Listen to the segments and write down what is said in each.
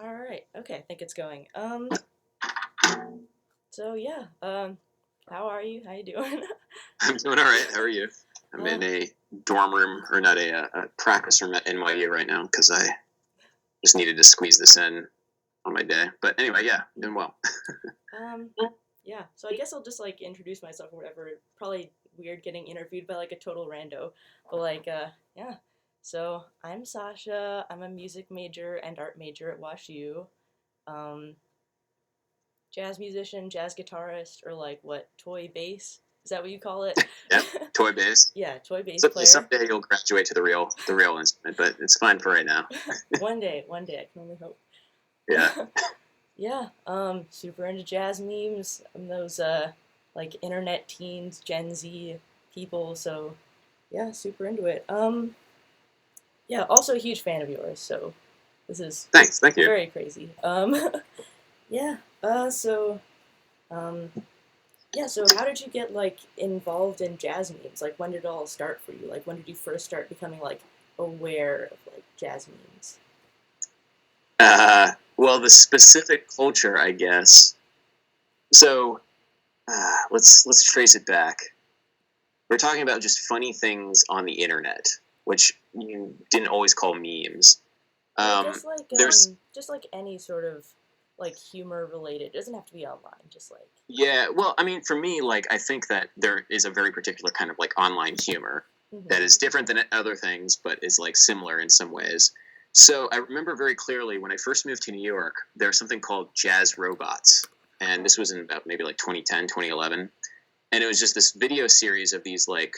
All right. Okay, I think it's going. So yeah. How are you? How you doing? I'm doing all right. How are you? I'm uh, in a dorm room, or not a practice room at NYU right now because I just needed to squeeze this in on my day. But anyway, yeah, doing well. um, yeah. So I guess I'll just like introduce myself or whatever. Probably weird getting interviewed by like a total rando, but yeah. So I'm Sasha. I'm a music major and art major at WashU. Um, Jazz musician, jazz guitarist, or like what? Toy bass? Is that what you call it? Yeah, toy bass. Yeah, toy bass So player. someday you'll graduate to the real instrument, but it's fine for right now. One day, I can only hope. Yeah. Yeah, super into jazz memes. I'm those like internet teens, Gen Z people, so yeah, super into it. Yeah, also a huge fan of yours, so this is Thanks. Thank you. very crazy. Yeah, so um yeah, so how did you get like involved in jazz memes? Like when did it all start for you? Like when did you first start becoming like aware of like jazz memes? Well, the specific culture, I guess. So let's trace it back. We're talking about just funny things on the internet, which you didn't always call memes. Well, I guess like There's just like any sort of like humor related. It doesn't have to be online, just like Yeah, well, I mean, for me, like, I think that there is a very particular kind of like online humor hmm that is different than other things, but is like similar in some ways. So I remember very clearly when I first moved to New York, there's something called Jazz Robots. And this was in about maybe like 2010, 2011. And it was just this video series of these like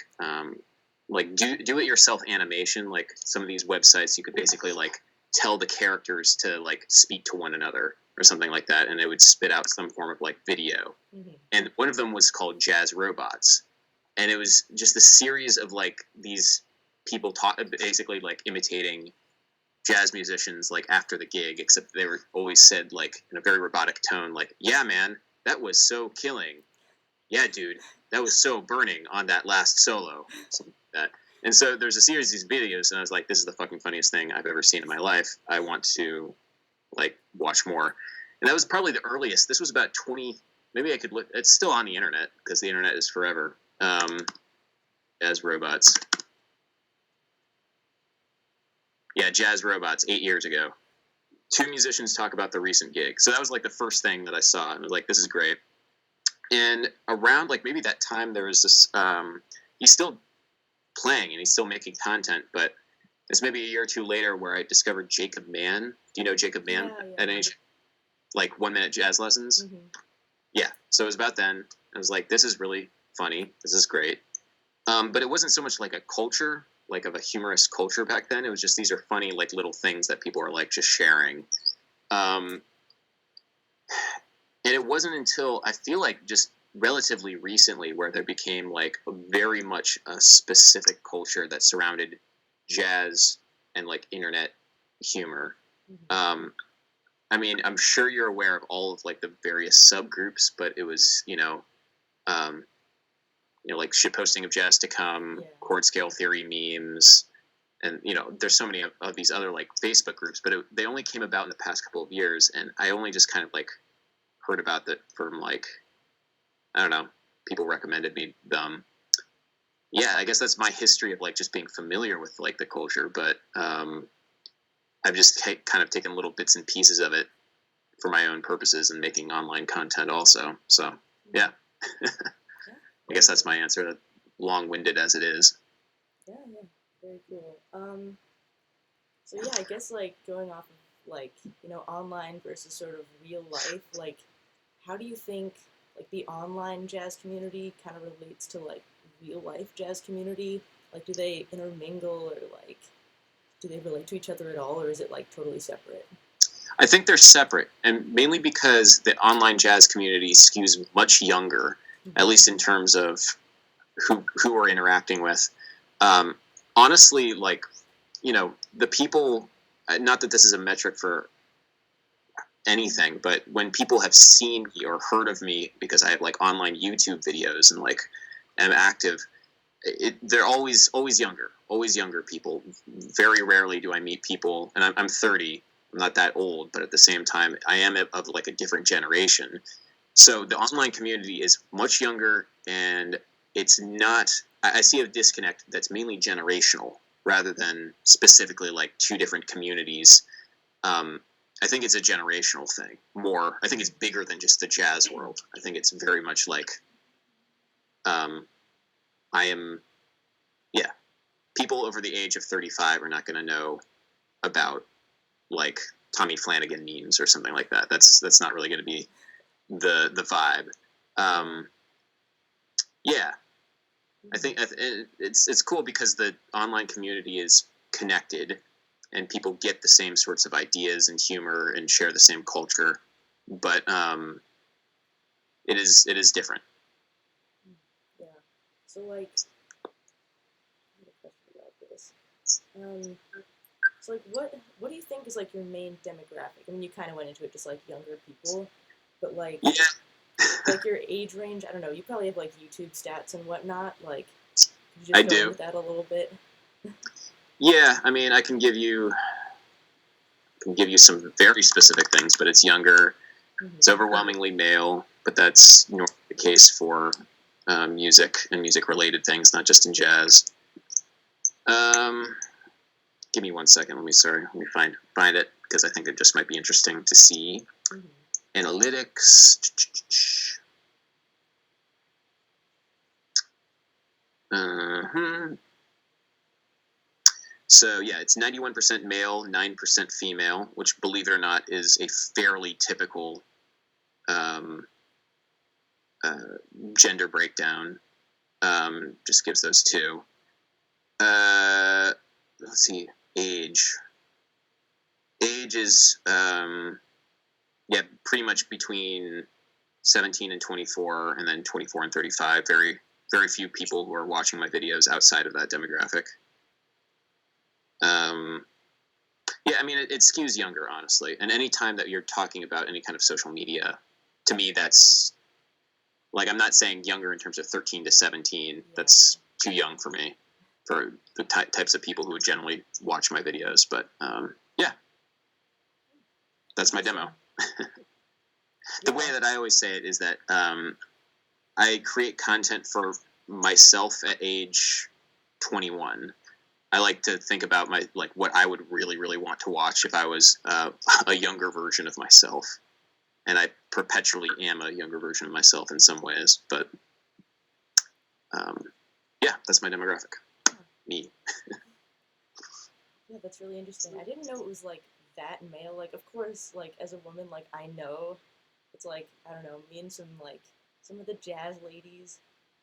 do it yourself animation. Like some of these websites, you could basically like tell the characters to like speak to one another or something like that, and it would spit out some form of like video. hmm And one of them was called Jazz Robots, and it was just a series of like these people basically like imitating jazz musicians like after the gig, except they were always said like in a very robotic tone, like, "Yeah, man, that was so killing. Yeah, dude, that was so burning on that last solo," something like that. And so there's a series of these videos, and I was like, "This is the fucking funniest thing I've ever seen in my life. I want to like watch more." And that was probably the earliest. This was about 20. Maybe I could look. It's still on the internet because the internet is forever. Jazz Robots. Yeah, Jazz Robots. 8 years ago. Two musicians talk about the recent gig. So that was like the first thing that I saw, and I was like, "This is great." And around like maybe that time, there was this. He's still playing and he's still making content, but it's maybe a year or two later where I discovered Jacob Mann. Do you know Jacob Mann yeah, yeah. at any like 1 minute jazz lessons? hmm Yeah. So it was about then. I was like, this is really funny. This is great. But it wasn't so much like a culture, like of a humorous culture back then. It was just these are funny, like little things that people are like just sharing. Um, and it wasn't until I feel like just relatively recently where there became like very much a specific culture that surrounded jazz and like internet humor. hmm Um, I mean, I'm sure you're aware of all of like the various subgroups, but it was, um, like shitposting of jazz to come, Yeah. chord scale theory memes, and there's so many of these other like Facebook groups, but they only came about in the past couple of years, and I only just kind of like heard about that from like I don't know, people recommended me them. Yeah, I guess that's my history of like just being familiar with like the culture, but I've just kind of taken little bits and pieces of it for my own purposes and making online content also. So hmm yeah, Yeah, I guess very that's cool. my answer, long-winded as it is. Yeah, yeah, very cool. So yeah, I guess like going off of like, online versus sort of real life, like how do you think like the online jazz community kind of relates to like real life jazz community? Like do they intermingle or like do they relate to each other at all or is it like totally separate? I think they're separate, and mainly because the online jazz community skews much younger, at hmm least in terms of who we're interacting with. Um, Honestly, like the people. Not that this is a metric for anything, but when people have seen me or heard of me because I have like online YouTube videos and like am active, they're always younger people. Very rarely do I meet people, and I'm 30. I'm not that old, but at the same time, I am of like a different generation. So the online community is much younger, and it's not. I see a disconnect that's mainly generational rather than specifically like two different communities. Um, I think it's a generational thing more. I think it's bigger than just the jazz world. I think it's very much like um, I am. Yeah, people over the age of 35 are not going to know about like Tommy Flanagan memes or something like that. That's not really going to be the vibe. Um, yeah, I think it's cool because the online community is connected, and people get the same sorts of ideas and humor and share the same culture, but it is different. Yeah. So like, I had a question about this. Um, so like, what do you think is like your main demographic? I mean, you kind of went into it, just like younger people, but like your age range. I don't know. You probably have like YouTube stats and whatnot. Like, could you I just go do. into that a little bit? Yeah, I mean, I can give you some very specific things, but it's younger. It's Mm-hmm. overwhelmingly male, but that's normally the case for music and music-related things, not just in jazz. Um, Give me 1 second. Let me find it because I think it just might be interesting to see. Mm-hmm. Analytics. Uh-huh. So yeah, it's 91% male, 9% female, which, believe it or not, is a fairly typical um, uh, gender breakdown. Just gives those two. Uh, let's see, age. Age is yeah, pretty much between 17 and 24, and then 24 and 35. Very very few people who are watching my videos outside of that demographic. Um, yeah, I mean, it skews younger, honestly. And any time that you're talking about any kind of social media, to me, that's like, I'm not saying younger in terms of 13 to 17. Yeah. That's too young for me, for the types of people who would generally watch my videos. But yeah, that's my demo. The way Yeah. that I always say it is that I create content for myself at age 21. I like to think about what I would really, really want to watch if I was a younger version of myself, and I perpetually am a younger version of myself in some ways. But um, yeah, that's my demographic. Me. Yeah, that's really interesting. I didn't know it was like that male. Like, of course, like as a woman, like I know it's like I don't know. Me and some of the jazz ladies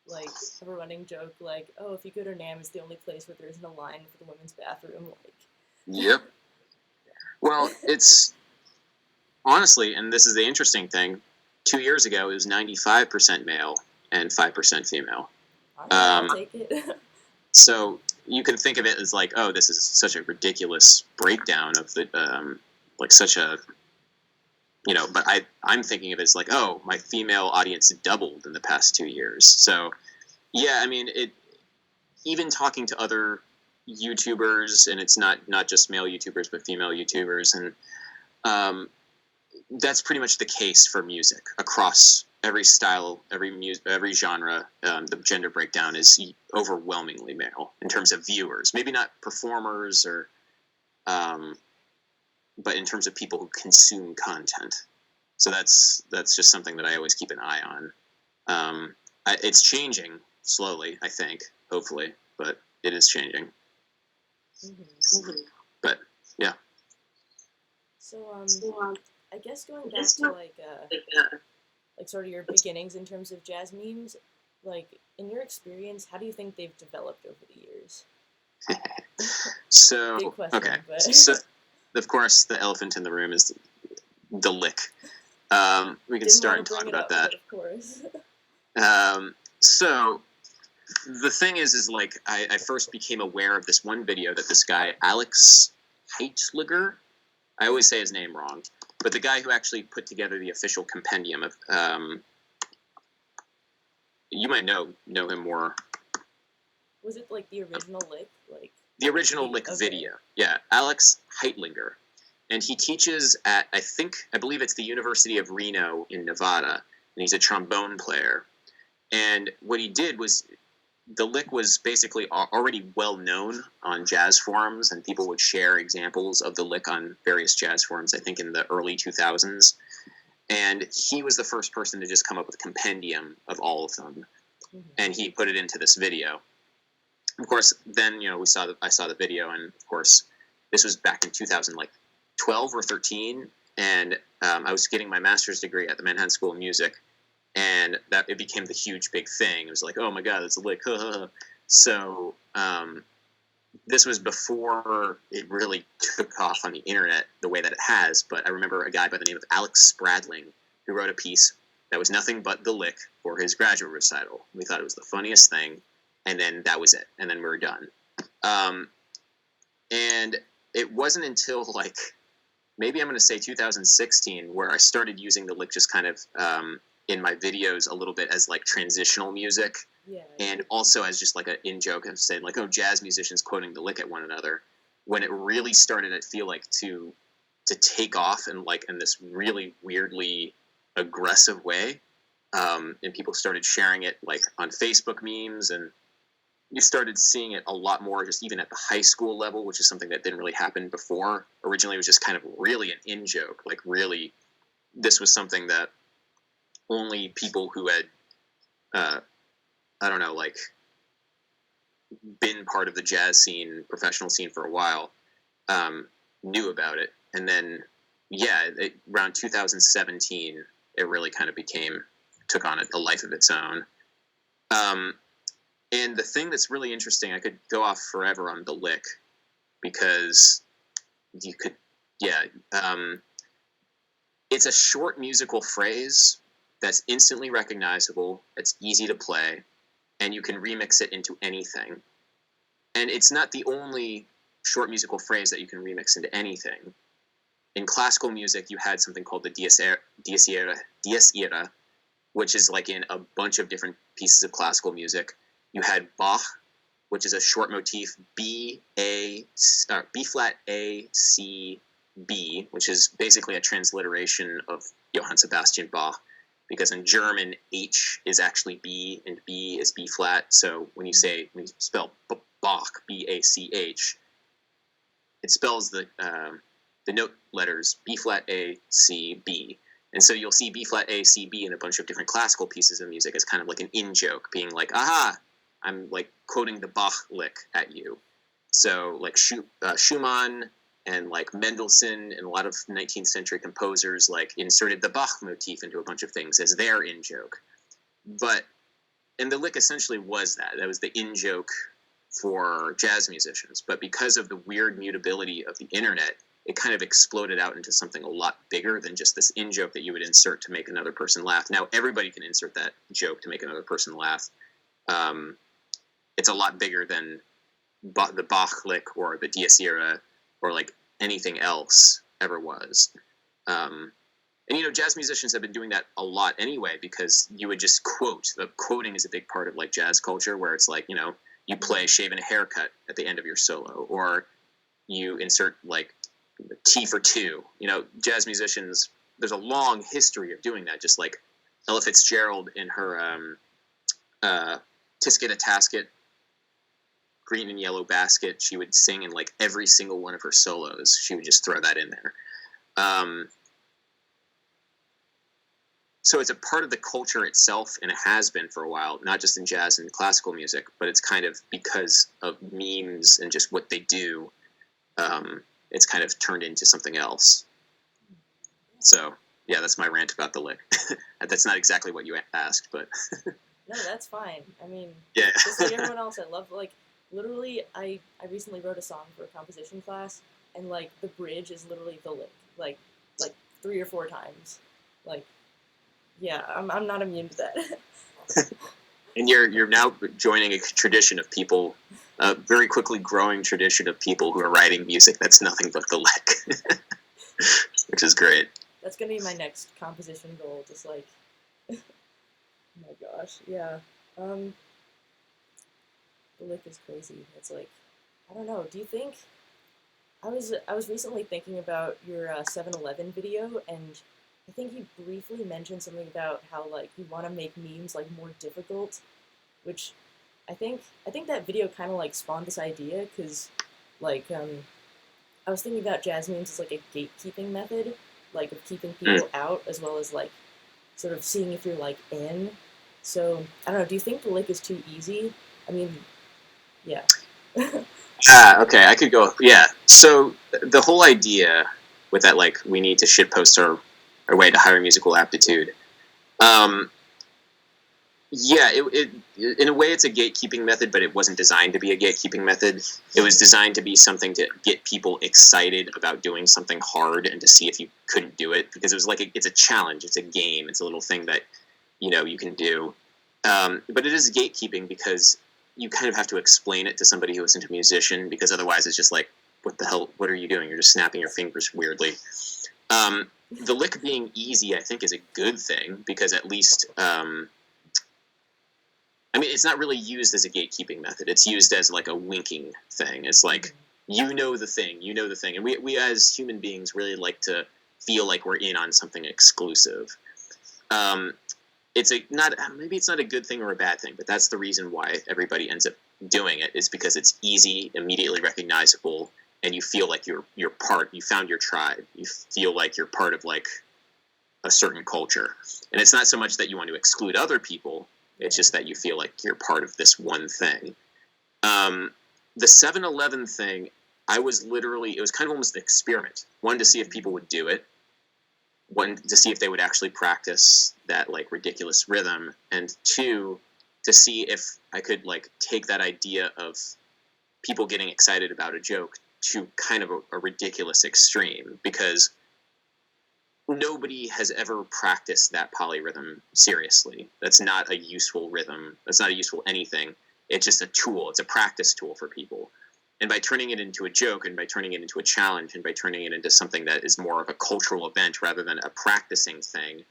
like have a running joke like, oh, if you go to NAM, it's the only place where there isn't a line for the women's bathroom. Like, Yep. Well, it's honestly, and this is the interesting thing. 2 years ago, it was 95% male and 5% female. all right, I'll Um, take it. so you can think of it as like, oh, this is such a ridiculous breakdown of the like such a but I'm thinking of it as like, oh, my female audience doubled in the past 2 years. So yeah, I mean, it even talking to other YouTubers, and it's not just male YouTubers but female YouTubers, and um, that's pretty much the case for music across every style, every genre. The gender breakdown is overwhelmingly male in terms of viewers. Maybe not performers or, um, but in terms of people who consume content. So that's just something that I always keep an eye on. It's changing slowly, I think, hopefully, but it is changing. Mm-hmm. But yeah. So I guess going back to like sort of your beginnings in terms of jazz memes, like in your experience, how do you think they've developed over the years? So Big question, okay, but so of course the elephant in the room is the lick. We can didn't start want and to bring talk it about up, that. but of course. So the thing is like I first became aware of this one video that this guy Alex Heitliger, I always say his name wrong, but the guy who actually put together the official compendium of you might know him more. Was it like the original lick? Like The original lick okay. video, yeah, Alex Heitlinger, and he teaches at I believe it's the University of Reno in Nevada, and he's a trombone player. And what he did was the lick was basically already well known on jazz forums, and people would share examples of the lick on various jazz forums. I think in the early 2000s, and he was the first person to just come up with a compendium of all of them, and he put it into this video. Of course, then I saw the video, and of course, this was back in 2012 or 13, and I was getting my master's degree at the Manhattan School of Music, and that it became the huge big thing. It was like, oh my god, it's a lick. So this was before it really took off on the internet the way that it has. But I remember a guy by the name of Alex Spradling who wrote a piece that was nothing but the lick for his graduate recital. We thought it was the funniest thing, and then that was it. And then we were done. And it wasn't until maybe I'm going to say 2016 where I started using the lick just kind of in my videos a little bit as transitional music, and also as just an in joke of saying oh, jazz musicians quoting the lick at one another. When it really started to feel to take off in this really weirdly aggressive way, and people started sharing it on Facebook memes, and you started seeing it a lot more just even at the high school level, which is something that didn't really happen before. Originally, it was just kind of really an in joke. Really, this was something that only people who had, I don't know, been part of the jazz scene, professional scene for a while, knew about it. And then, around 2017, it really kind of took on a life of its own. And the thing that's really interesting, I could go off forever on the lick, because you could, it's a short musical phrase that's instantly recognizable, it's easy to play, and you can remix it into anything. And it's not the only short musical phrase that you can remix into anything. In classical music, you had something called the dies irae, which is in a bunch of different pieces of classical music. You had Bach, which is a short motif, B flat A C B, which is basically a transliteration of Johann Sebastian Bach, because in German H is actually B and B is B flat. So when you spell Bach, B-A-C-H, it spells the note letters B flat A C B. And so you'll see B flat A C B in a bunch of different classical pieces of music as kind of an in joke, being aha, I'm quoting the Bach lick at you. So Schumann and Mendelssohn and a lot of 19th century composers inserted the Bach motif into a bunch of things as their in joke. And the lick essentially was that. That was the in joke for jazz musicians. But because of the weird mutability of the internet, it kind of exploded out into something a lot bigger than just this in joke that you would insert to make another person laugh. Now everybody can insert that joke to make another person laugh. It's a lot bigger than the Bach lick or the dies irae or anything else ever was. And jazz musicians have been doing that a lot anyway, because you would just quote. The quoting is a big part of jazz culture, where it's you play "Shaving a Haircut" at the end of your solo, or you insert T for two. Jazz musicians, there's a long history of doing that. Just Ella Fitzgerald in her Tisket a Tasket, Green and Yellow Basket, she would sing in every single one of her solos. She would just throw that in there. So it's a part of the culture itself, and it has been for a while, not just in jazz and classical music, but it's kind of because of memes and just what they do, it's kind of turned into something else. So, yeah, that's my rant about the lick. That's not exactly what you asked, but... No, that's fine. I mean, yeah. Just like everyone else, I love, literally, I recently wrote a song for a composition class, and, the bridge is literally the lick, 3 or 4 times. Yeah, I'm not immune to that. And you're now joining a tradition of people, a very quickly growing tradition of people who are writing music that's nothing but the lick, which is great. That's gonna be my next composition goal. Just oh my gosh, yeah. The lick is crazy. It's I don't know. Do you think I was recently thinking about your 7-Eleven video, and I think you briefly mentioned something about how like you want to make memes like more difficult, which I think that video kind of like spawned this idea because like I was thinking about jazz memes as like a gatekeeping method, like of keeping Mm. people out as well as like sort of seeing if you're like in. So I don't know. Do you think the lick is too easy? I mean, yeah. Okay, I could go. Yeah. So the whole idea with that, like, we need to shitpost our way to higher musical aptitude. Um, yeah, in a way it's a gatekeeping method, but it wasn't designed to be a gatekeeping method. It was Mhm. designed to be something to get people excited about doing something hard and to see if you couldn't do it, because it was like it's a challenge, it's a game, it's a little thing that you can do. But it is gatekeeping because you kind of have to explain it to somebody who isn't a musician, because otherwise it's just like, what the hell? What are you doing? You're just snapping your fingers weirdly. The lick being easy, I think, is a good thing because at least. I mean, it's not really used as a gatekeeping method. It's used as like a winking thing. It's like, Mhm. you know the thing. And we as human beings really like to feel like we're in on something exclusive. Um, it's a not maybe it's not a good thing or a bad thing, but that's the reason why everybody ends up doing it, is because it's easy, immediately recognizable, and you feel like you're part. You found your tribe. You feel like you're part of like a certain culture, and it's not so much that you want to exclude other people. It's Yeah. just that you feel like you're part of this one thing. Um, the 7-Eleven thing, I was literally, it was kind of almost an experiment. One, to see if people would do it. One, to see if they would actually practice that like ridiculous rhythm. And two, to see if I could like take that idea of people getting excited about a joke to kind of a ridiculous extreme, because nobody has ever practiced that polyrhythm seriously. That's not a useful rhythm. That's not a useful anything. It's just a tool. It's a practice tool for people. And by turning it into a joke, and by turning it into a challenge, and by turning it into something that is more of a cultural event rather than a practicing thing,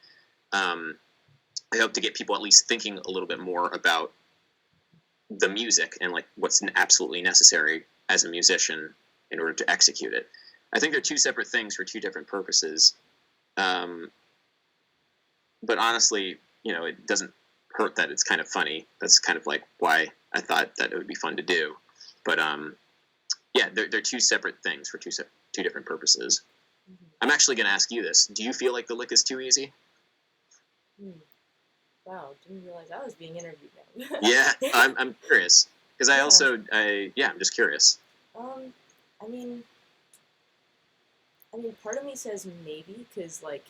um, I hope to get people at least thinking a little bit more about the music and like what's absolutely necessary as a musician in order to execute it. I think they're two separate things for two different purposes. Um, but honestly, it doesn't hurt that it's kind of funny. That's kind of like why I thought that it would be fun to do. But yeah, they're two separate things for two different purposes. Mhm. I'm actually going to ask you this: do you feel like the lick is too easy? Hmm. Wow, didn't realize I was being interviewed now. Yeah, I'm curious because Yeah. I'm just curious. Um, I mean, part of me says maybe because like,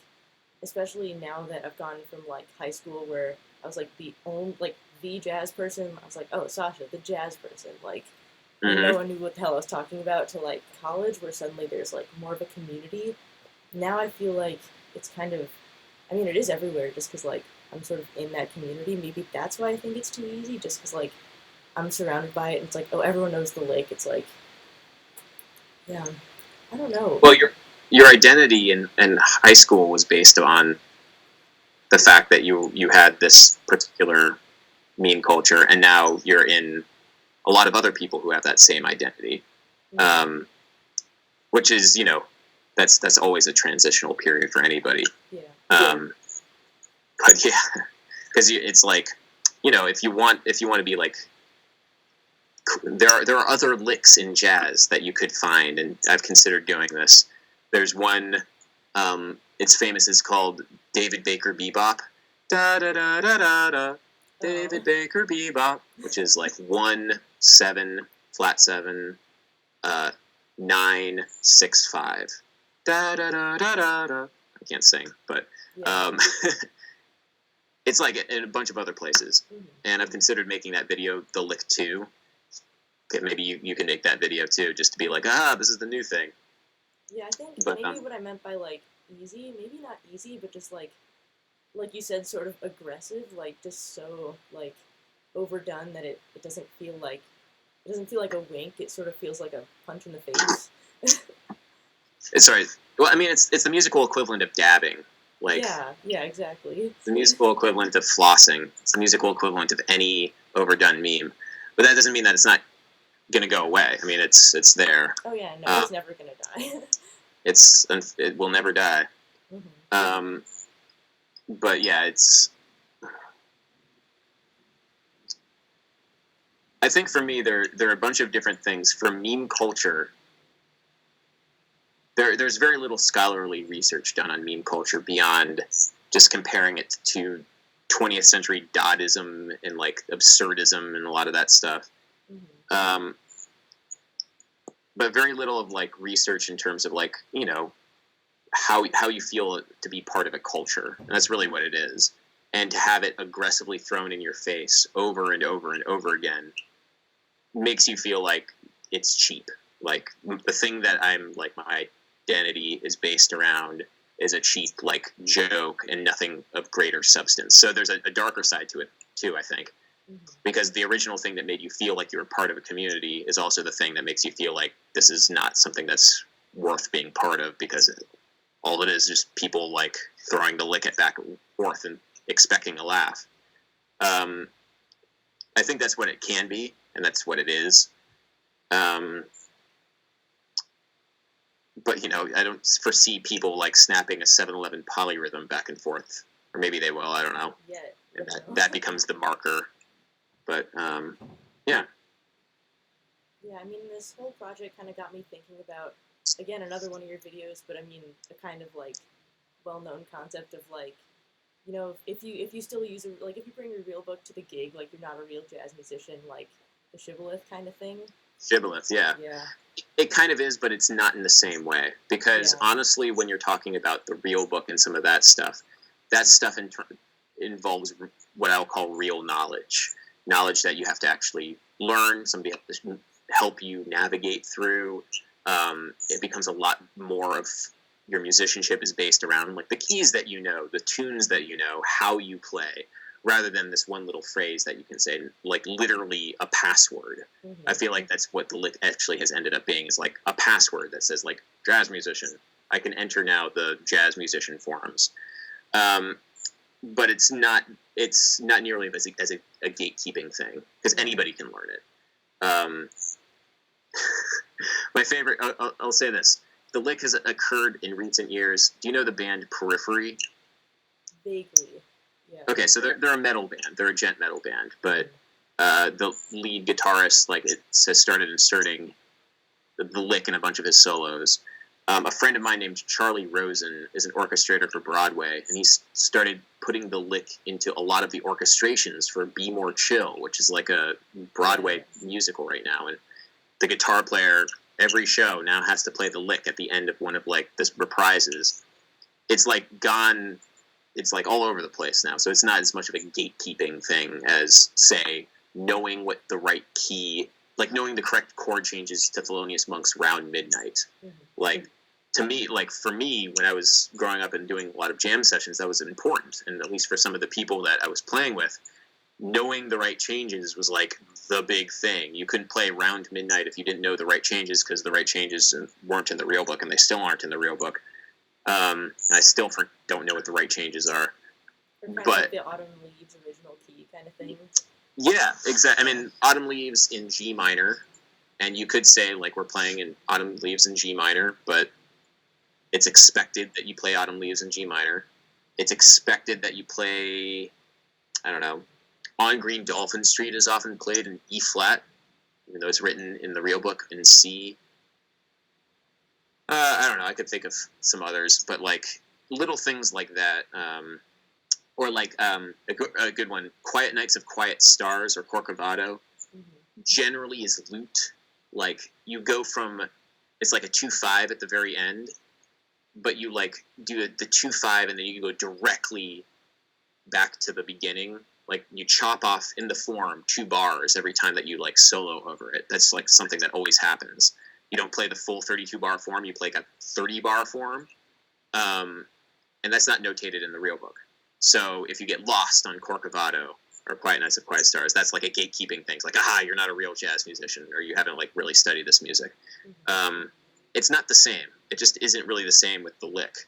especially now that I've gone from like high school where I was like the jazz person. I was like, oh, Sasha, the jazz person. Like, and Mm-hmm. no one knew what the hell I was talking about, to like college where suddenly there's like more of a community. Now I feel like it's kind of, it is everywhere just because like I'm sort of in that community. Maybe that's why I think it's too easy, just because like I'm surrounded by it and it's like, oh, everyone knows the lake. It's like, yeah, I don't know. Well, your identity in high school was based on the fact that you had this particular meme culture, and now you're in a lot of other people who have that same identity, Mm-hmm. um, which is that's always a transitional period for anybody. Yeah. Um, but yeah, because it's like if you want to be like, there are other licks in jazz that you could find, and I've considered doing this. There's one, it's famous. It's called David Baker Bebop. Da da da da da da. Oh. David Baker Bebop, which is like 1 7 flat 7 uh 9 6 5. Da da da da da da. I can't sing, but Yeah. um, it's like in a bunch of other places. Mm-hmm. And I've considered making that video the lick 2. Okay, maybe you can make that video too, just to be like, this is the new thing. Yeah, I think But maybe what I meant by like easy, maybe not easy, but just like you said, sort of aggressive, like just so like overdone that it doesn't feel like a wink. It sort of feels like a punch in the face. sorry. Well, I mean, it's the musical equivalent of dabbing. Like, Yeah, yeah, exactly. the musical equivalent of flossing. It's the musical equivalent of any overdone meme. But that doesn't mean that it's not. going to go away. I mean, it's there. Oh yeah, no, it's never gonna die. It will never die. But yeah, I think for me there are a bunch of different things. For meme culture, there's very little scholarly research done on meme culture beyond just comparing it to 20th century Dadaism and like absurdism and a lot of that stuff. But very little of like research in terms of like, you know, how you feel to be part of a culture. And that's really what it is. And to have it aggressively thrown in your face over and over and over again makes you feel like it's cheap. Like the thing that I'm like my identity is based around is a cheap like joke and nothing of greater substance. So there's a darker side to it too, I think. Because the original thing that made you feel like you were part of a community is also the thing that makes you feel like this is not something that's worth being part of, because all it is just people like throwing the lick at back and forth and expecting a laugh. I think that's what it can be, and that's what it is. But you know, I don't foresee people like snapping a 7-Eleven polyrhythm back and forth, or maybe they will. I don't know. Yeah, and that becomes the marker. But yeah. Yeah, I mean, this whole project kind of got me thinking about, again, another one of your videos, but I mean, a kind of like well-known concept of like, you know, if you still use like if you bring your real book to the gig, like you're not a real jazz musician, like the shibboleth kind of thing. Shibboleth, yeah. Yeah. It kind of is, but it's not in the same way. Because honestly, when you're talking about the real book and some of that stuff involves what I'll call real knowledge that you have to actually learn. Somebody has to help you navigate through. It becomes a lot more of your musicianship is based around like the keys that you know, the tunes that you know, how you play, rather than this one little phrase that you can say, like literally a password. I feel like that's what the lick actually has ended up being, is like a password that says like jazz musician. I can enter now the jazz musician forums. But it's not nearly as a gatekeeping thing, because anybody can learn it. My favorite, I'll say this. The lick has occurred in recent years. Do you know the band Periphery? Vaguely, yeah. Okay, so they're a metal band. They're a gent metal band, but the lead guitarist has started inserting the lick in a bunch of his solos. A friend of mine named Charlie Rosen is an orchestrator for Broadway, and he's started putting the lick into a lot of the orchestrations for Be More Chill, which is like a Broadway musical right now. And the guitar player every show now has to play the lick at the end of one of like this reprises. It's like gone. It's like all over the place now. So it's not as much of a gatekeeping thing as, say, knowing what the right key, like knowing the correct chord changes to Thelonious Monk's Round Midnight. Like, to me, like for me, when I was growing up and doing a lot of jam sessions, that was important. And at least for some of the people that I was playing with, knowing the right changes was like the big thing. You couldn't play Round Midnight if you didn't know the right changes, because the right changes weren't in the real book, and they still aren't in the real book. And I still don't know what the right changes are. But like the Autumn Leaves original key kind of thing. Yeah, exactly. I mean, Autumn Leaves in G minor, and you could say like we're playing in Autumn Leaves in G minor, but it's expected that you play Autumn Leaves in G minor. It's expected that you play, I don't know, On Green Dolphin Street is often played in E flat, even though it's written in the real book in C. I don't know. I could think of some others, but like little things like that, or like a good one, Quiet Nights of Quiet Stars or Corcovado, generally is lute. Like you go from, it's like a 2/5 at the very end, but you like do the 2/5 and then you go directly back to the beginning. Like you chop off in the form 2 bars every time that you like solo over it. That's like something that always happens. You don't play the full 32 bar form, you play like a 30 bar form. And that's not notated in the real book. So if you get lost on Corcovado or Quiet Nights of Quiet Stars, that's like a gatekeeping thing. It's like, aha, you're not a real jazz musician, or you haven't like really studied this music. It's not the same. It just isn't really the same with the lick.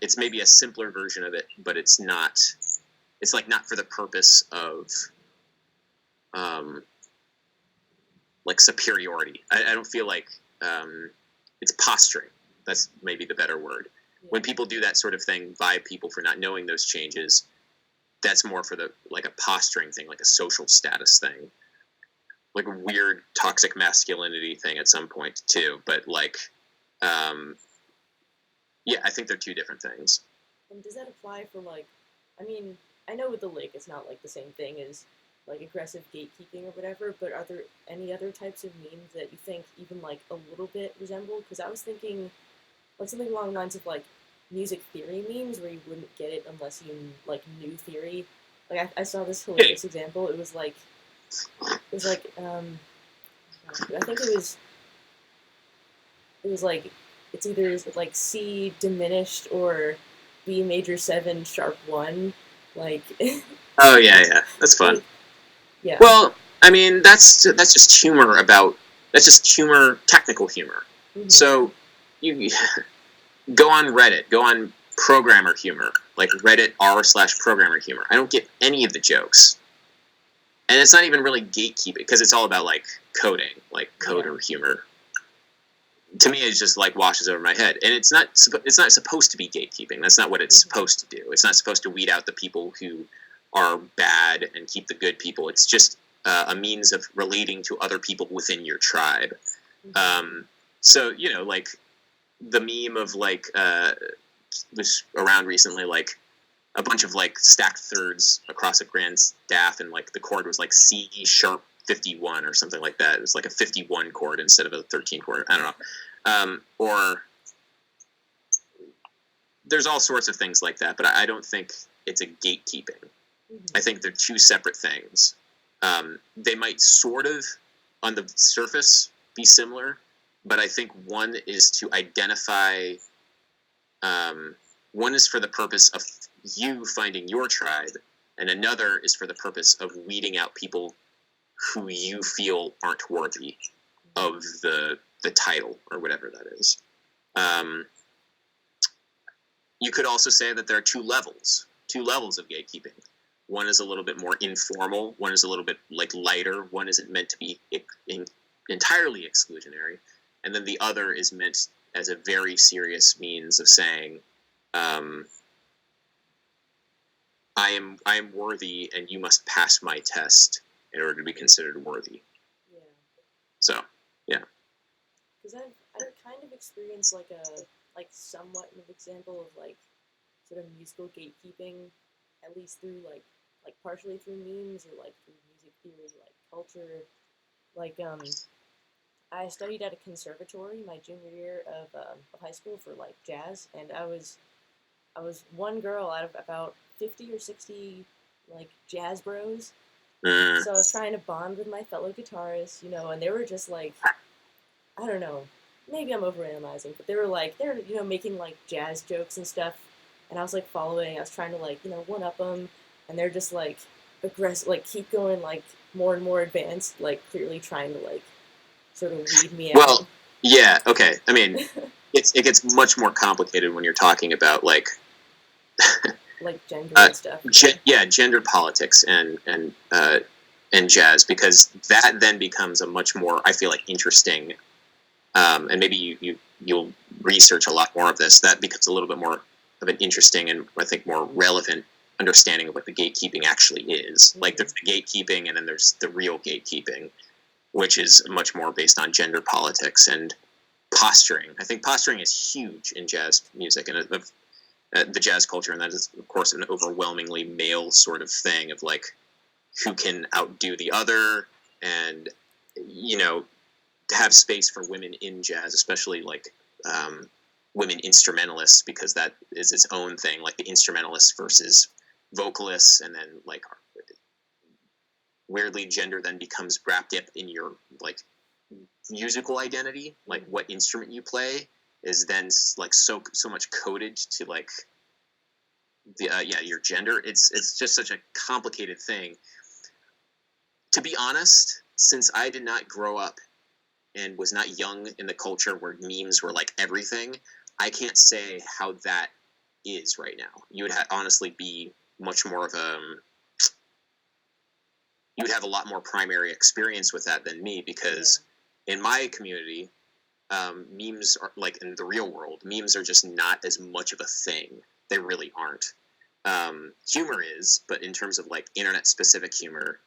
It's maybe a simpler version of it, but it's not. It's like not for the purpose of like superiority. I don't feel like it's posturing. That's maybe the better word. When Yeah. people do that sort of thing by people for not knowing those changes, that's more for the like a posturing thing, like a social status thing, like a weird toxic masculinity thing at some point too. But like, um, yeah, I think they're two different things. And does that apply for like, I mean, I know with the lake it's not like the same thing as like aggressive gatekeeping or whatever, but are there any other types of memes that you think even like a little bit resemble? Because I was thinking like something along the lines of like music theory memes where you wouldn't get it unless you like knew theory. Like I saw this hilarious example. It was like gosh, I think it was like it's either like C diminished or B major seven sharp one. Like Oh yeah, yeah, that's fun. like yeah. Well, I mean, that's just humor about that's just humor, technical humor. Hmm. So you go on Reddit, go on programmer humor, like Reddit r/programmer humor. I don't get any of the jokes, and it's not even really gatekeeping because it's all about like coding, like Yeah. coder humor. To me, it just like washes over my head, and it's not supposed to be gatekeeping. That's not what it's Hmm. supposed to do. It's not supposed to weed out the people who are bad and keep the good people. It's just a means of relating to other people within your tribe. Hmm. Um, so like the meme of like was around recently, like a bunch of like stacked thirds across a grand staff, and like the chord was like C sharp 51 or something like that. It was like a 51 chord instead of a 13 chord. I don't know. Or there's all sorts of things like that, but I don't think it's a gatekeeping. I Hmm. think they're two separate things. They might sort of, on the surface, be similar, but I think one is to identify. One is for the purpose of you finding your tribe, and another is for the purpose of weeding out people who you feel aren't worthy of the title or whatever that is. Um, you could also say that there are two levels of gatekeeping. One is a little bit more informal. One is a little bit like lighter. One isn't meant to be entirely exclusionary, and then the other is meant as a very serious means of saying, um, I am worthy, and you must pass my test in order to be considered worthy. Yeah. So, yeah. Because I've kind of experienced like a like somewhat of an example of like sort of musical gatekeeping, at least through like partially through memes or like through music theory, like culture. Like I studied at a conservatory my junior year of high school for like jazz, and I was one girl out of about 50 or 60 like jazz bros. Mm, So I was trying to bond with my fellow guitarists, and they were just like, I don't know, maybe I'm overanalyzing, but they were making like jazz jokes and stuff, and I was like following. I was trying to like one up them, and they're just like aggressive, like keep going like more and more advanced, like clearly trying to like sort of weed me out. well, yeah, okay. I mean, it gets much more complicated when you're talking about like Like gender uh, and stuff. Yeah. yeah, gender politics and jazz, because that then becomes a much more, I feel like, interesting, and maybe you'll research a lot more of this. That becomes a little bit more of an interesting and I think more relevant understanding of what the gatekeeping actually is. Like Mm-hmm. there's the gatekeeping, and then there's the real gatekeeping, which is much more based on gender politics and posturing. I think posturing is huge in jazz music and the jazz culture, and that is, of course, an overwhelmingly male sort of thing of like who can outdo the other, and to have space for women in jazz, especially like women instrumentalists, because that is its own thing, like the instrumentalists versus vocalists, and then like weirdly gender then becomes wrapped up in your like musical identity, like Mm-hmm. what instrument you play is then like so much coded to like the yeah, your gender. It's just such a complicated thing. To be honest, since I did not grow up and was not young in the culture where memes were like everything, I can't say how that is right now. You would honestly be much more of a you would have a lot more primary experience with that than me, Yeah. because in my community, memes are like, in the real world, memes are just not as much of a thing. They really aren't. Humor is, but in terms of like internet specific humor,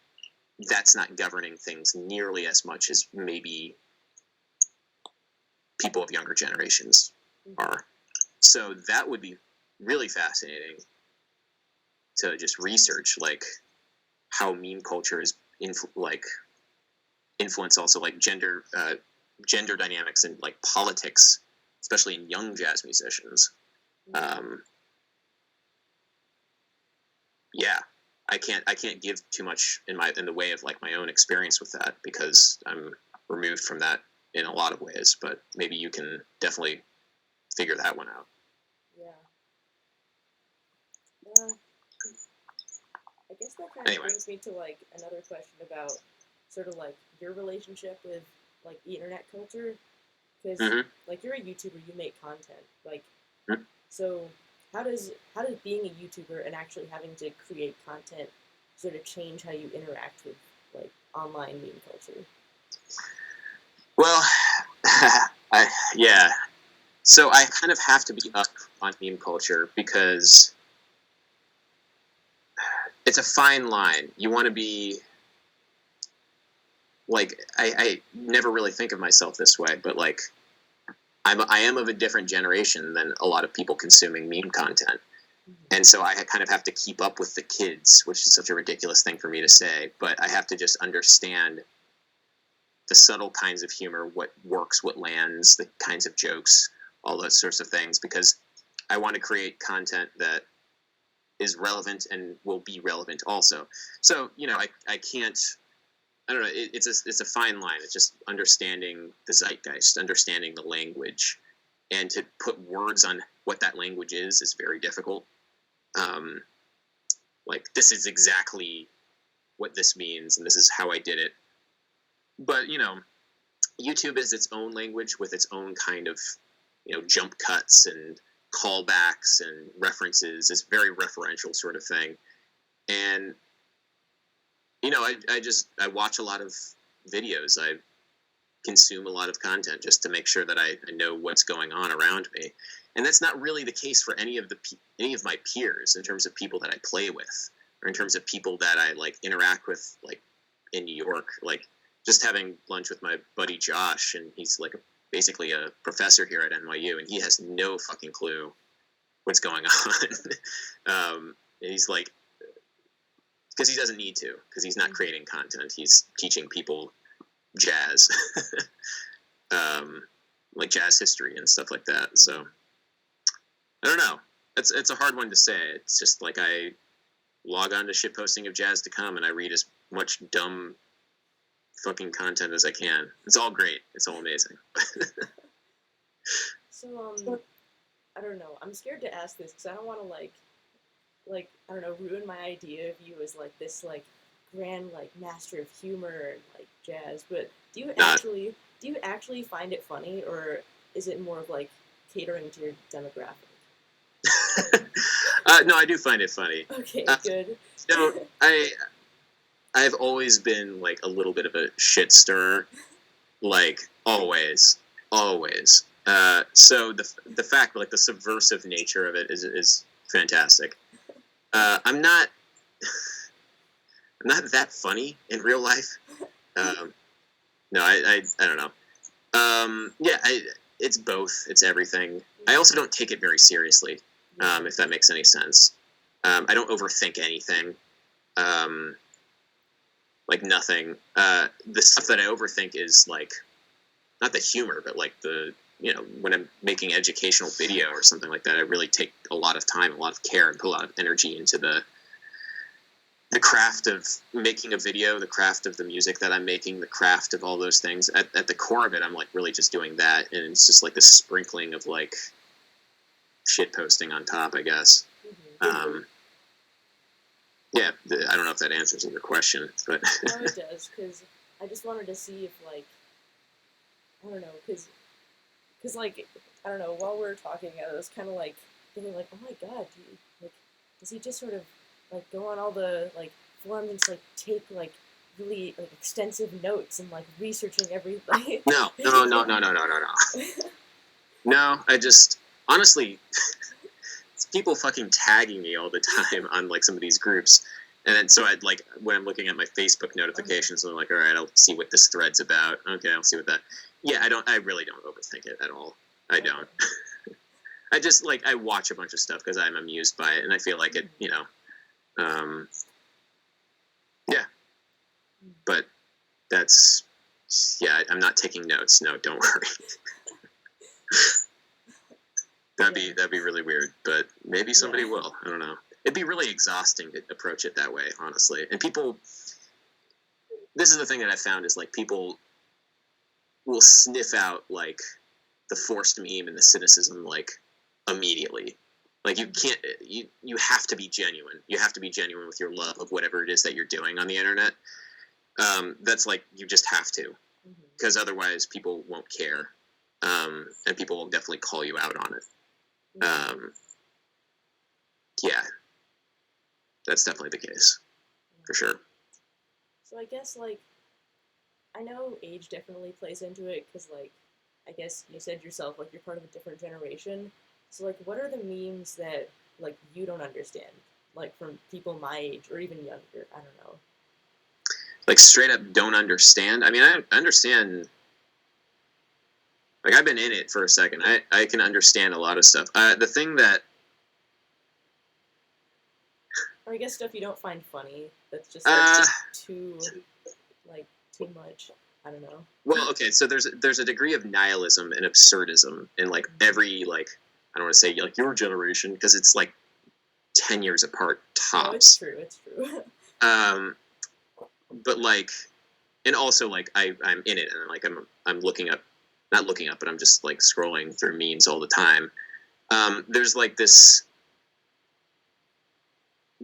that's not governing things nearly as much as maybe people of younger generations Mm-hmm. are. So that would be really fascinating to just research, like how meme culture is like influence also like gender dynamics and like politics, especially in young jazz musicians. Mm-hmm. Um, yeah, I can't give too much in the way of like my own experience with that, because I'm removed from that in a lot of ways. But maybe you can definitely figure that one out. Yeah. Uh, I guess that kind of Anyway. brings me to like another question about sort of like your relationship with like the internet culture, because Mm-hmm. like you're a YouTuber, you make content, like so how does being a YouTuber and actually having to create content sort of change how you interact with like online meme culture? Well, yeah. So I kind of have to be up on meme culture, because it's a fine line. You want to be like, I never really think of myself this way, but like I am of a different generation than a lot of people consuming meme content. Mm-hmm. And so I kind of have to keep up with the kids, which is such a ridiculous thing for me to say, but I have to just understand the subtle kinds of humor, what works, what lands, the kinds of jokes, all those sorts of things, because I want to create content that is relevant and will be relevant also. So, I can't, I don't know, it's a fine line. It's just understanding the zeitgeist, understanding the language, and to put words on what that language is very difficult. Um, like, this is exactly what this means, and this is how I did it. But, YouTube is its own language with its own kind of, jump cuts and callbacks and references. It's very referential sort of thing. And, I watch a lot of videos. I consume a lot of content just to make sure that I know what's going on around me. And that's not really the case for any of my peers, in terms of people that I play with, or in terms of people that I like interact with, like in New York. Like, just having lunch with my buddy Josh, and he's like basically a professor here at NYU, and he has no fucking clue what's going on. And he's like, because he doesn't need to, because he's not creating content, he's teaching people jazz, um, like jazz history and stuff like that. So I don't know. It's a hard one to say. It's just like I log on to shitposting of jazz to come, and I read as much dumb fucking content as I can. It's all great. It's all amazing. So I don't know. I'm scared to ask this because I don't want to like I don't know ruin my idea of you as like this like grand like master of humor and like jazz. But Not. do you actually find it funny, or is it more of like catering to your demographic? No, I do find it funny. Okay, Uh, good. so I've always been like a little bit of a shit stirrer, like always, always. So the fact, like the subversive nature of it is fantastic. I'm not I'm not that funny in real life. Um, no, I don't know. Yeah, it's both. It's everything. I also don't take it very seriously, Yeah. if that makes any sense. I don't overthink anything. Um, like nothing. The stuff that I overthink is like not the humor, but like when I'm making educational video or something like that, I really take a lot of time, a lot of care, and put a lot of energy into the craft of making a video, the craft of the music that I'm making, the craft of all those things. At the core of it, I'm like really just doing that, and it's just like this sprinkling of like shit posting on top, I guess. Mm-hmm. Um, yeah, I don't know if that answers your question, but No, it does because I just wanted to see if like I don't know because like I don't know while we are talking I was kind of like thinking like oh my god do you, like does he just sort of like go on all the like forums and just like take like really like extensive notes and like researching everything. No, no, no, no, no, no, no, no. No, I just honestly, it's people fucking tagging me all the time on like some of these groups, and then so I'd like when I'm looking at my Facebook notifications, I'm like, all right, I'll see what this thread's about. Okay, I'll see what that. Yeah, I really don't overthink it at all. I don't. I just like I watch a bunch of stuff because I'm amused by it, and I feel like it, um, yeah. But that's yeah. I'm not taking notes. No, don't worry. That'd be really weird, but maybe somebody will. I don't know. It'd be really exhausting to approach it that way, honestly. And people, this is the thing that I found is like people will sniff out like the forced meme and the cynicism like immediately. Like you can't, you have to be genuine. You have to be genuine with your love of whatever it is that you're doing on the internet. That's like you just have to, because otherwise people won't care, and people will definitely call you out on it. Yeah, that's definitely the case, for sure. So I guess like I know age definitely plays into it because like I guess you said yourself like you're part of a different generation. So like what are the memes that like you don't understand? Like from people my age or even younger, I don't know. Like straight up don't understand. I mean, I understand. Like I've been in it for a second. I can understand a lot of stuff. The thing that, or I guess stuff you don't find funny. That's just like too like too much. I don't know. Well, okay, so there's a degree of nihilism and absurdism in like every like I don't want to say like your generation because it's like 10 years apart tops. No, it's true. It's true. But like, and also like I'm in it and like I'm looking up, not looking up, but I'm just like scrolling through memes all the time. There's like this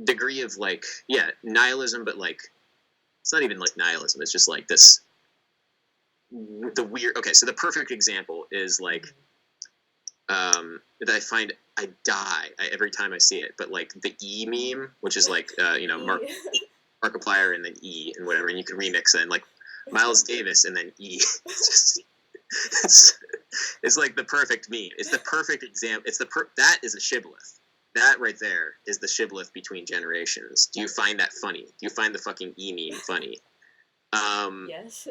degree of like nihilism, but like it's not even like nihilism. It's just like this the weird. Okay, so the perfect example is like that I find I die every time I see it. But like the E meme, which is like Markiplier and then E and whatever, and you can remix it and like Miles Davis and then E. It's like the perfect meme. It's the perfect example. That is a shibboleth. That right there is the shibboleth between generations. Do you find that funny? Do you find the fucking E meme funny? Yes.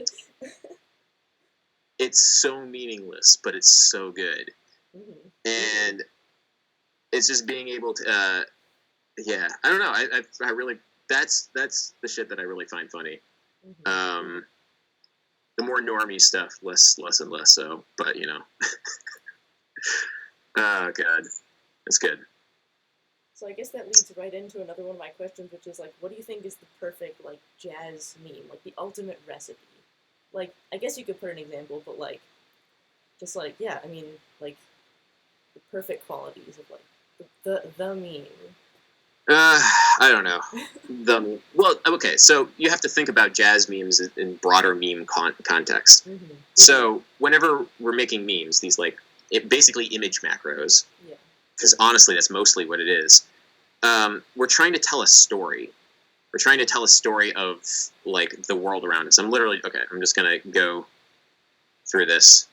It's so meaningless, but it's so good. And it's just being able to, I don't know. I really, that's the shit that I really find funny. The more normie stuff, less and less so, but you know. Oh, God. That's good. So I guess that leads right into another one of my questions, which is like, what do you think is the perfect like jazz meme, like the ultimate recipe? Like, I guess you could put an example, but like, just like, yeah, I mean, like, the perfect qualities of like the meme. I don't know. Well, okay, so you have to think about jazz memes in broader meme context. So whenever we're making memes, these like basically image macros, because honestly, that's mostly what it is. We're trying to tell a story. We're trying to tell a story of like the world around us. I'm just gonna go through this.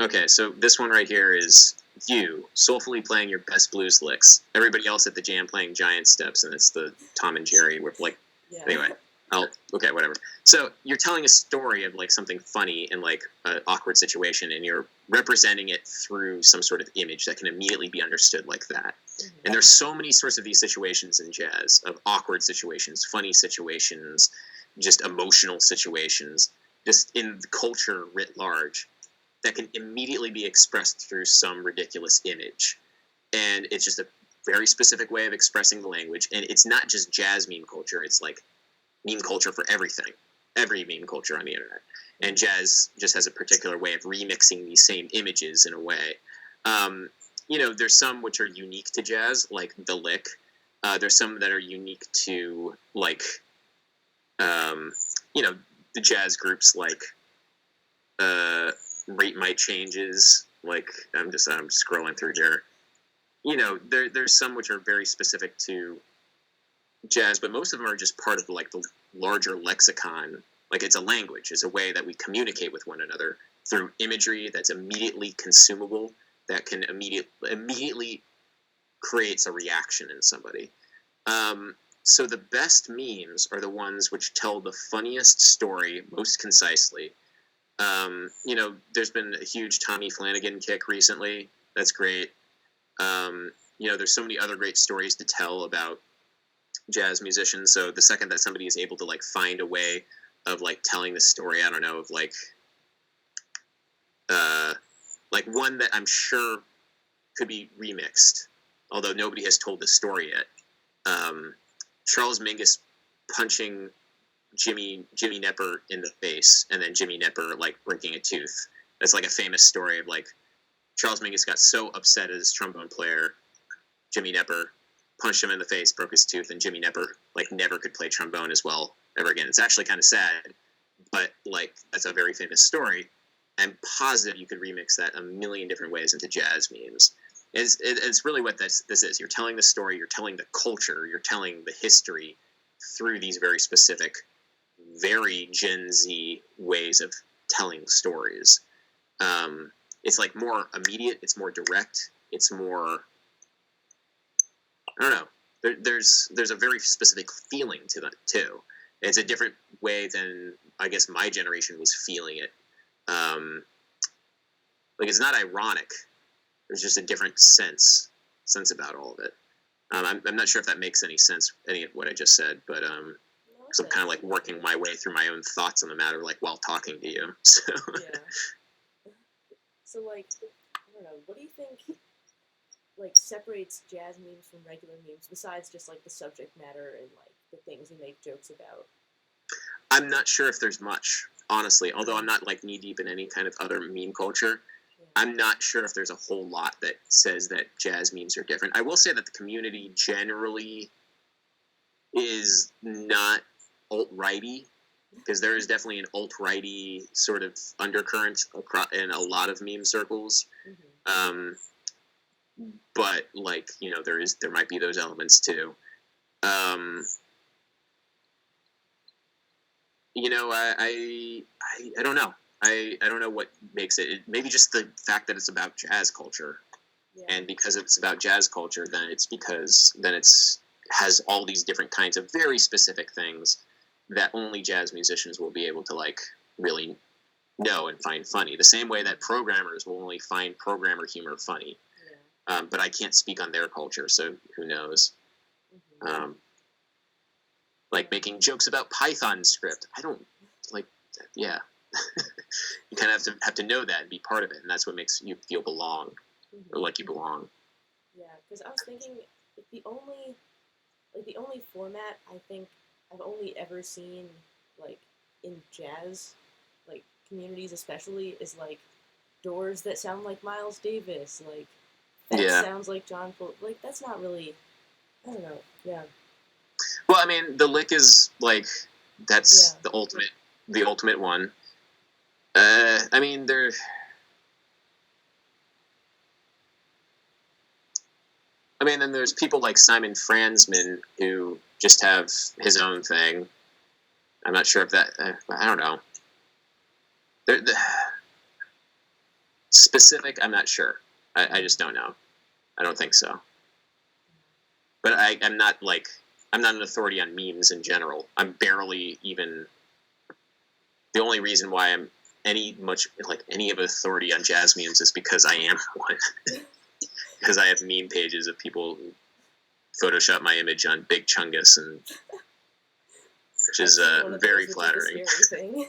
Okay, so this one right here is you soulfully playing your best blues licks. Everybody else at the jam playing giant steps, and it's the Tom and Jerry. We're like, anyway, whatever. So you're telling a story of like something funny in like an awkward situation, and you're representing it through some sort of image that can immediately be understood like that. And there's so many sorts of these situations in jazz, of awkward situations, funny situations, just emotional situations, just in the culture writ large, that can immediately be expressed through some ridiculous image. And it's just a very specific way of expressing the language. And it's not just jazz meme culture, it's like meme culture for everything, every meme culture on the internet. And jazz just has a particular way of remixing these same images in a way. There's some which are unique to jazz, like the lick. There's some that are unique to like, the jazz groups like Rate My Changes. Like I'm scrolling through here. There's some which are very specific to jazz, but most of them are just part of like the larger lexicon. Like it's a language, it's a way that we communicate with one another through imagery that's immediately consumable, that can immediately creates a reaction in somebody. So the best memes are the ones which tell the funniest story most concisely. There's been a huge Tommy Flanagan kick recently. That's great. There's so many other great stories to tell about jazz musicians. So the second that somebody is able to like find a way of like telling the story, I don't know, of uh, like one that I'm sure could be remixed, although nobody has told the story yet. Charles Mingus punching Jimmy Nepper in the face, and then Jimmy Nepper like breaking a tooth. That's like a famous story of like Charles Mingus got so upset as trombone player, Jimmy Nepper punched him in the face, broke his tooth, and Jimmy Nepper like never could play trombone as well ever again. It's actually kind of sad, but like that's a very famous story. I'm positive you could remix that a million different ways into jazz memes. It's really what this is. You're telling the story, you're telling the culture, you're telling the history through these very specific, very Gen Z ways of telling stories. It's like more immediate, it's more direct, it's more, I don't know. There's a very specific feeling to that too. It's a different way than I guess my generation was feeling it. Like it's not ironic. There's just a different sense about all of it. I'm not sure if that makes any sense, any of what I just said, but because I'm kind of like working my way through my own thoughts on the matter, like while talking to you. So Yeah. So like, I don't know. What do you think like separates jazz memes from regular memes besides just like the subject matter and like the things you make jokes about? I'm not sure if there's much, honestly. Although I'm not like knee deep in any kind of other meme culture, Yeah. I'm not sure if there's a whole lot that says that jazz memes are different. I will say that the community generally is not alt-righty, because there is definitely an alt-righty sort of undercurrent in a lot of meme circles. Mm-hmm. But like there might be those elements too. Um, I don't know. I don't know what makes it. Maybe just the fact that it's about jazz culture, Yeah. and because it's about jazz culture, then it's has all these different kinds of very specific things that only jazz musicians will be able to like really know and find funny. The same way that programmers will only find programmer humor funny. Yeah. But I can't speak on their culture, so who knows? Mm-hmm. Like making jokes about Python script. I don't like. Yeah, you kind of have to know that and be part of it, and that's what makes you feel belong Mm-hmm. or like you belong. Yeah, because I was thinking like, the only format I think I've only ever seen like in jazz like communities especially is like doors that sound like Miles Davis, like fence Yeah. sounds like John Cole. Like that's not really, I don't know. Yeah. Well, I mean, the lick is like that's Yeah. the ultimate one. I mean, there. I mean, then there's people like Simon Franzman who just have his own thing. I'm not sure if that. I don't know. The specific, I'm not sure. I just don't know. I don't think so. But I'm not like I'm not an authority on memes in general. I'm barely even. The only reason why I'm any of authority on jazz memes is because I am one. Because I have meme pages of people who Photoshop my image on Big Chungus, and which is very flattering. Like a scary thing.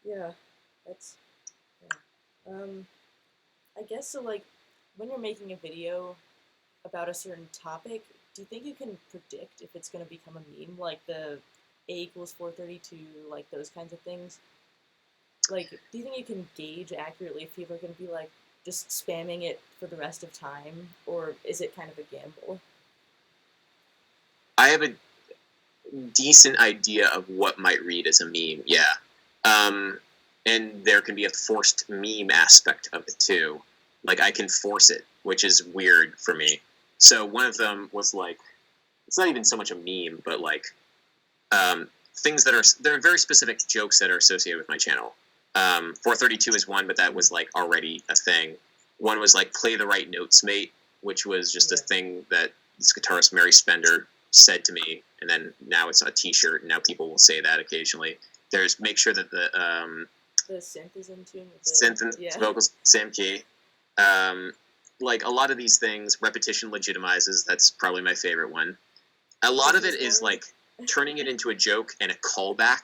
Yeah, that's yeah. I guess so. Like, when you're making a video about a certain topic, do you think you can predict if it's going to become a meme, like the A=432, like those kinds of things? Like, do you think you can gauge accurately if people are going to be like just spamming it for the rest of time, or is it kind of a gamble? I have a decent idea of what might read as a meme, yeah. And there can be a forced meme aspect of it too. Like I can force it, which is weird for me. So one of them was like it's not even so much a meme, but like things that are very specific jokes that are associated with my channel. 432 is one, but that was like already a thing. One was like play the right notes, mate, which was just a thing that this guitarist Mary Spender said to me, and then now it's on a T-shirt, and now people will say that occasionally. There's make sure that the synth is in tune with synth and vocals same key. Like a lot of these things, repetition legitimizes. That's probably my favorite one. A lot of it is like turning it into a joke and a callback.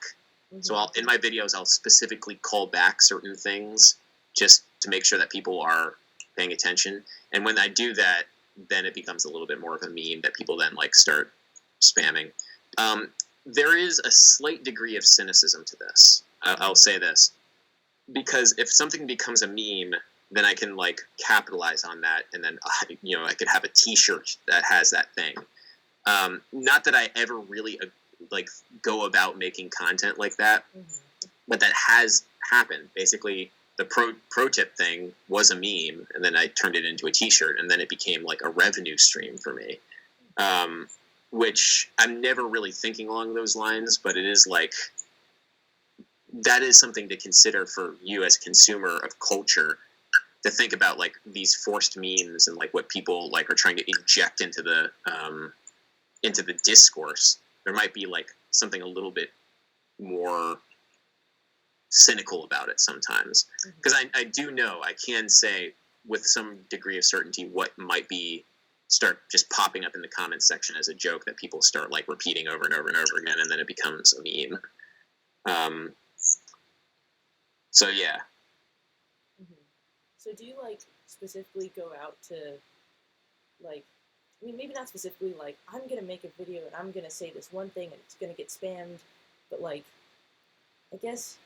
Mm-hmm. So in my videos, I'll specifically call back certain things just to make sure that people are paying attention. And when I do that, then it becomes a little bit more of a meme that people then like start spamming. There is a slight degree of cynicism to this. I'll say this, because if something becomes a meme, then I can like capitalize on that, and then I could have a T-shirt that has that thing. Not that I ever really like go about making content like that, but that has happened. Basically, the pro tip thing was a meme, and then I turned it into a T-shirt, and then it became like a revenue stream for me. Which I'm never really thinking along those lines, but it is like that is something to consider for you as a consumer of culture, to think about like these forced memes and like what people like are trying to inject into the discourse. There might be like something a little bit more cynical about it sometimes, because I do know, I can say with some degree of certainty what might be start just popping up in the comments section as a joke that people start like repeating over and over and over again, and then it becomes a meme. So yeah. So do you like specifically go out to like, I mean, maybe not specifically like I'm gonna make a video and I'm gonna say this one thing and it's gonna get spammed, but like I guess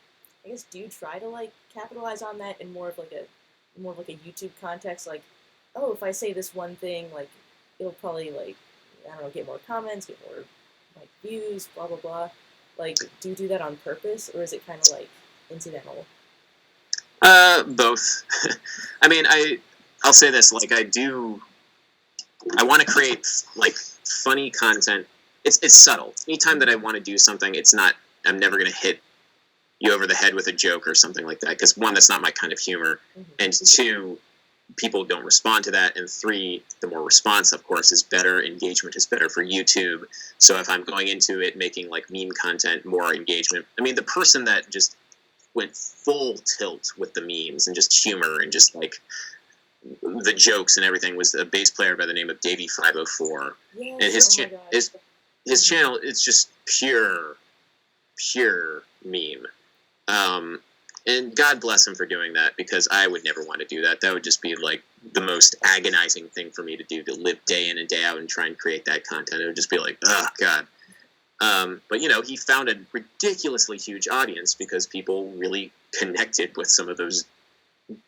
do you try to like capitalize on that in more of like a YouTube context? Like, oh, if I say this one thing, like it'll probably like, I don't know, get more comments, get more like views, blah blah blah. Like, do you do that on purpose, or is it kind of like incidental? Both. I mean, I'll say this, like I want to create like funny content. It's subtle. Anytime that I want to do something, I'm never going to hit you over the head with a joke or something like that, because one, that's not my kind of humor, and two, people don't respond to that, and three, the more response, of course, is better. Engagement is better for YouTube. So if I'm going into it making like meme content, more engagement. I mean, the person that just went full tilt with the memes and just humor and just like the jokes and everything was a bass player by the name of Davey504. Yes, and his channel, it's just pure meme. And God bless him for doing that, because I would never want to do that. That would just be like the most agonizing thing for me to do, to live day in and day out and try and create that content. It would just be like, oh God. But he found a ridiculously huge audience because people really connected with some of those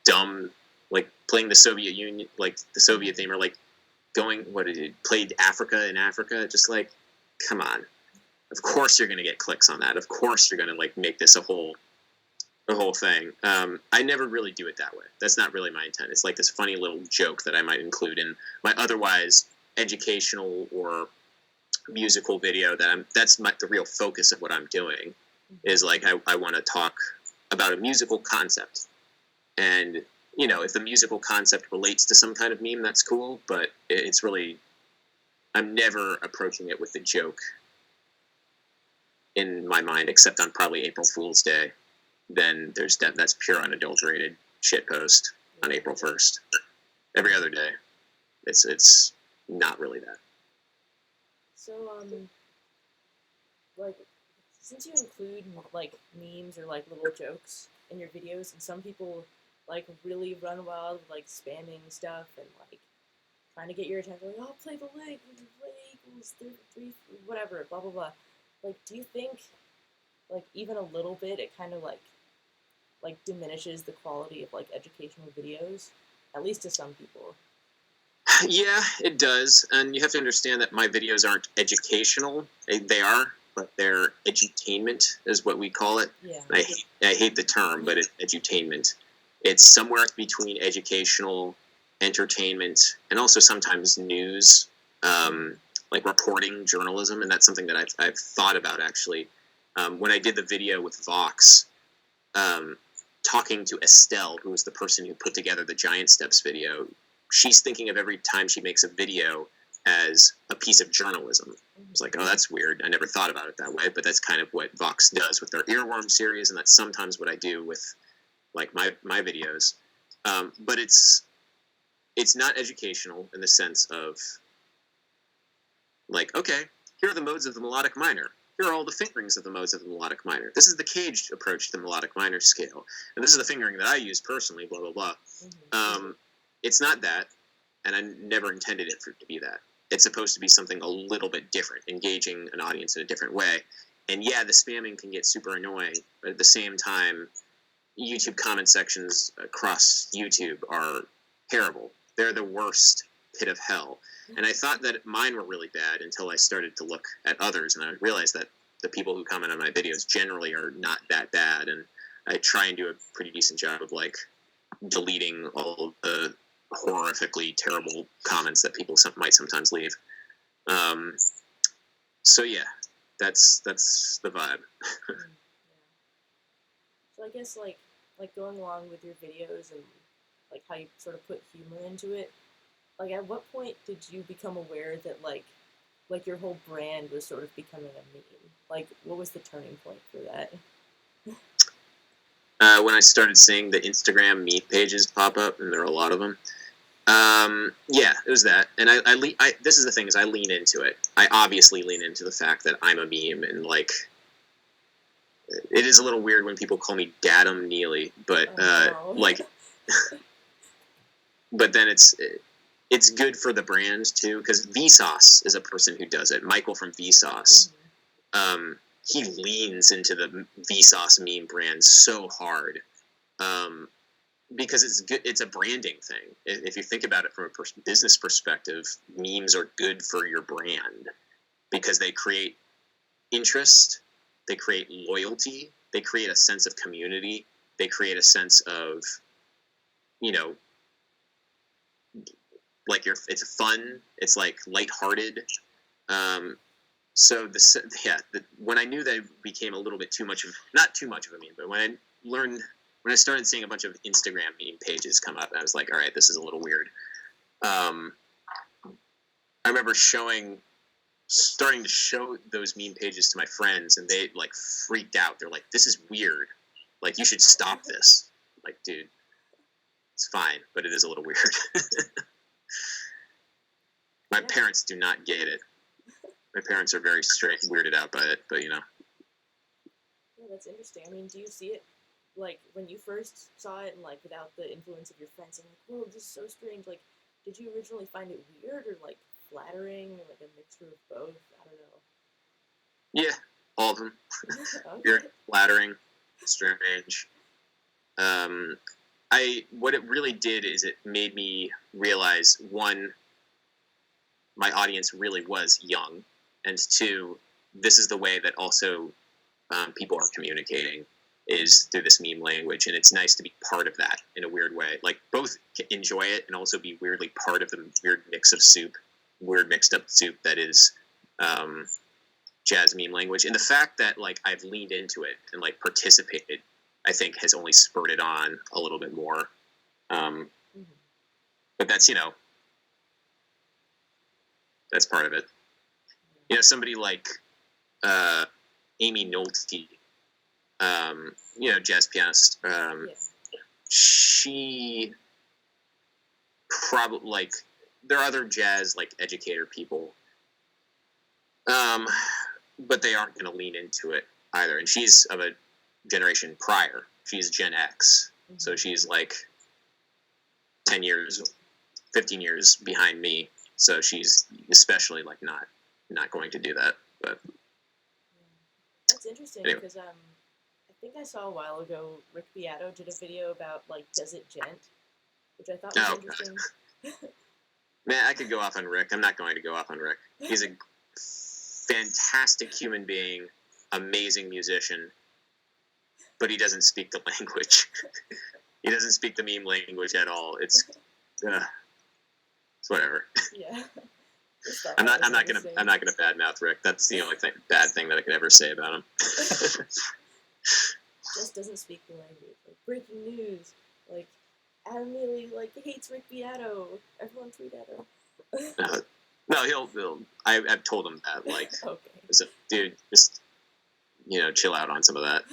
dumb, like playing the Soviet Union, like the Soviet theme, or like played Africa in Africa. Just like, come on. Of course you're going to get clicks on that. Of course you're going to like make this a whole thing. I never really do it that way. That's not really my intent. It's like this funny little joke that I might include in my otherwise educational or musical video that's the real focus of what I'm doing, is like I want to talk about a musical concept, and if the musical concept relates to some kind of meme, that's cool, but it's really, I'm never approaching it with a joke in my mind, except on probably April Fool's Day. Then that's pure unadulterated shitpost on April 1st. Every other day, it's not really that. So, like, since you include, like, memes or, like, little jokes in your videos, and some people, like, really run wild with, like, spamming stuff and, like, trying to get your attention, like, oh, play the leg, play equals three, whatever, blah, blah, blah. Like, do you think, like, even a little bit, it kind of, like, diminishes the quality of, like, educational videos? At least to some people. Yeah, it does, and you have to understand that my videos aren't educational. They are, but they're edutainment is what we call it. Yeah. I hate the term, but it's edutainment. It's somewhere between educational, entertainment, and also sometimes news. like reporting journalism, and that's something that I've thought about actually. When I did the video with Vox, um, talking to Estelle, who was the person who put together the Giant Steps video, she's thinking of every time she makes a video as a piece of journalism. It's like, oh, that's weird. I never thought about it that way, but that's kind of what Vox does with their Earworm series, and that's sometimes what I do with like my videos. But it's not educational in the sense of like, okay, here are the modes of the melodic minor. Here are all the fingerings of the modes of the melodic minor. This is the caged approach to the melodic minor scale, and this is the fingering that I use personally. Blah blah blah. It's not that, and I never intended it to be that. It's supposed to be something a little bit different, engaging an audience in a different way. And yeah, the spamming can get super annoying, but at the same time, YouTube comment sections across YouTube are terrible. They're the worst pit of hell. And I thought that mine were really bad until I started to look at others, and I realized that the people who comment on my videos generally are not that bad, and I try and do a pretty decent job of like deleting all of the horrifically terrible comments that people might sometimes leave. So yeah, that's the vibe. Yeah. So I guess like going along with your videos and like how you sort of put humor into it. Like, at what point did you become aware that like your whole brand was sort of becoming a meme? Like, what was the turning point for that? When I started seeing the Instagram meme pages pop up, and there are a lot of them. Yeah, it was that. And I this is the thing, is I lean into it. I obviously lean into the fact that I'm a meme, and like, it is a little weird when people call me Dadum Neely, but Oh, no. like, but then it's good for the brand too, because Vsauce is a person who does it. Michael from Vsauce, he leans into the Vsauce meme brand so hard, because it's good. It's a branding thing. If you think about it from a business perspective, memes are good for your brand because they create interest, they create loyalty, they create a sense of community, they create a sense of, you know, like it's fun, it's like lighthearted. So when I knew that it became a little bit too much of, not too much of a meme, but when I started seeing a bunch of Instagram meme pages come up, I was like, all right, this is a little weird. I remember starting to show those meme pages to my friends, and they like freaked out. They're like, this is weird. Like, you should stop this. Like, dude, it's fine, but it is a little weird. My parents do not get it. My parents are very straight, weirded out by it, but you know. Yeah, that's interesting. I mean, do you see it like when you first saw it and like without the influence of your friends? I'm like, whoa, this is so strange. Like, did you originally find it weird or like flattering or like a mixture of both? I don't know. Yeah, all of them. Okay. Weird, flattering, strange. What it really did is it made me realize, one, my audience really was young, and two, this is the way that also people are communicating, is through this meme language, and it's nice to be part of that in a weird way. Like, both enjoy it and also be weirdly part of the weird mixed up soup that is jazz meme language. And the fact that like I've leaned into it and like participated, I think has only spurred it on a little bit more. But that's, that's part of it. You know, somebody like Amy Nolte, jazz pianist. She probably, like, there are other jazz like educator people, but they aren't going to lean into it either. And she's of a generation prior. She's Gen X, so she's like 10 years, 15 years behind me. So she's especially like not going to do that. But that's interesting because I think I saw a while ago Rick Beato did a video about like Does It Gent, which I thought was interesting. Man, I could go off on Rick. I'm not going to go off on Rick. He's a fantastic human being, amazing musician, but he doesn't speak the language. He doesn't speak the meme language at all. It's whatever. Yeah. Just thought I'm that not. was I'm interesting. not gonna badmouth Rick. That's the only bad thing that I could ever say about him. Just doesn't speak the language. Like breaking news. Like Adam Neely like hates Rick Beato. Everyone tweet at him. Uh, no, he'll. I've told him that. Like, Okay. so, dude, just chill out on some of that.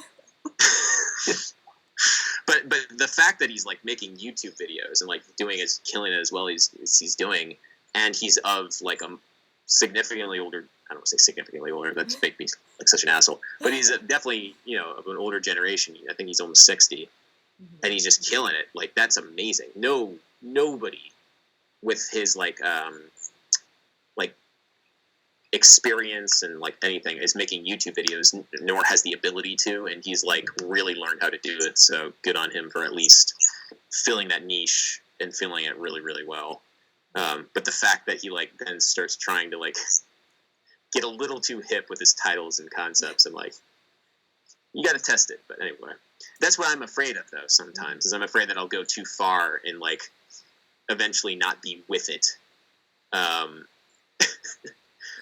But the fact that he's like making YouTube videos and like killing it as well as he's doing, and he's of like a significantly older. I don't want to say significantly older. That's make me like such an asshole. But he's definitely of an older generation. I think he's almost 60, and he's just killing it. Like that's amazing. Nobody with his like experience and like anything is making YouTube videos, nor has the ability to, and he's like really learned how to do it. So good on him for at least filling that niche and filling it really, really well. But the fact that he like then starts trying to like get a little too hip with his titles and concepts, and like you got to test it. But anyway, that's what I'm afraid of though. Sometimes is I'm afraid that I'll go too far and like eventually not be with it.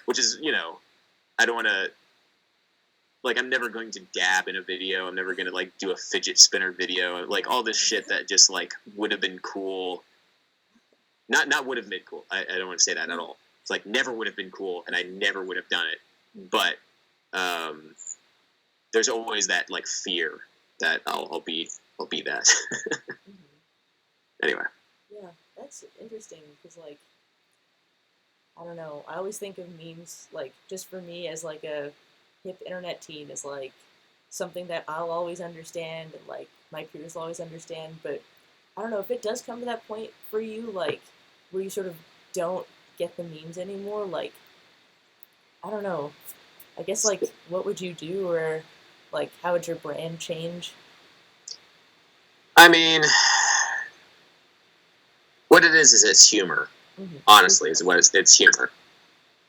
Which is, I don't want to, like, I'm never going to dab in a video. I'm never going to, like, do a fidget spinner video. Like, all this shit that just, like, would have been cool. Not would have been cool. I don't want to say that at all. It's like, never would have been cool, and I never would have done it. But there's always that, like, fear that I'll be that. Anyway. Yeah, that's interesting, because, like, I don't know. I always think of memes, like, just for me as, like, a hip internet teen is, like, something that I'll always understand and, like, my peers will always understand. But I don't know, if it does come to that point for you, like, where you sort of don't get the memes anymore, like, I don't know. I guess, like, what would you do, or, like, how would your brand change? I mean, what it is it's humor. Honestly, is what it's humor.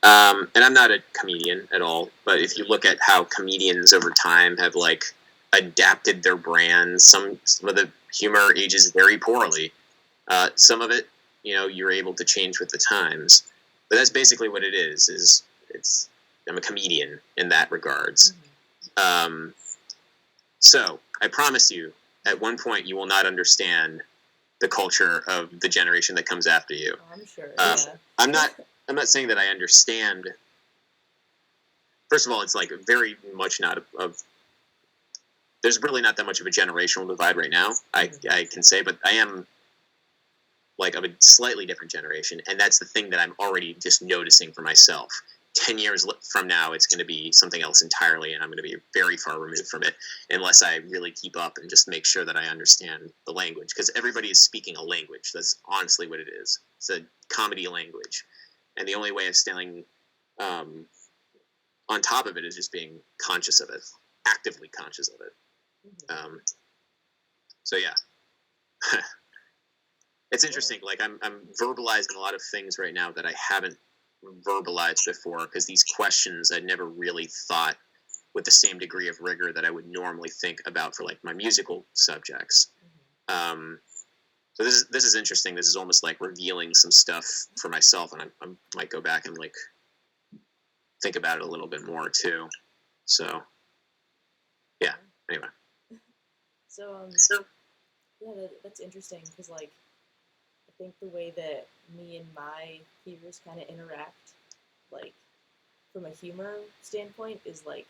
And I'm not a comedian at all, but if you look at how comedians over time have like adapted their brands, some of the humor ages very poorly. Some of it, you're able to change with the times. But that's basically what it is. I'm a comedian in that regards. So I promise you, at one point, you will not understand the culture of the generation that comes after you. Oh, I'm sure. Yeah. I'm not saying that I understand. First of all, it's like very much not of. There's really not that much of a generational divide right now. I can say, but I am like of a slightly different generation, and that's the thing that I'm already just noticing for myself. 10 years from now, it's going to be something else entirely, and I'm going to be very far removed from it unless I really keep up and just make sure that I understand the language, because everybody is speaking a language. That's honestly what it is. It's a comedy language, and the only way of staying on top of it is just being conscious of it, actively conscious of it. So yeah. It's interesting. Like I'm verbalizing a lot of things right now that I haven't verbalized before, because these questions I never really thought with the same degree of rigor that I would normally think about for like my musical subjects. So this is interesting. This is almost like revealing some stuff for myself, and I might go back and like think about it a little bit more too. So yeah. Anyway. So yeah, that's interesting, because like I think the way that me and my peers kind of interact, like from a humor standpoint, is like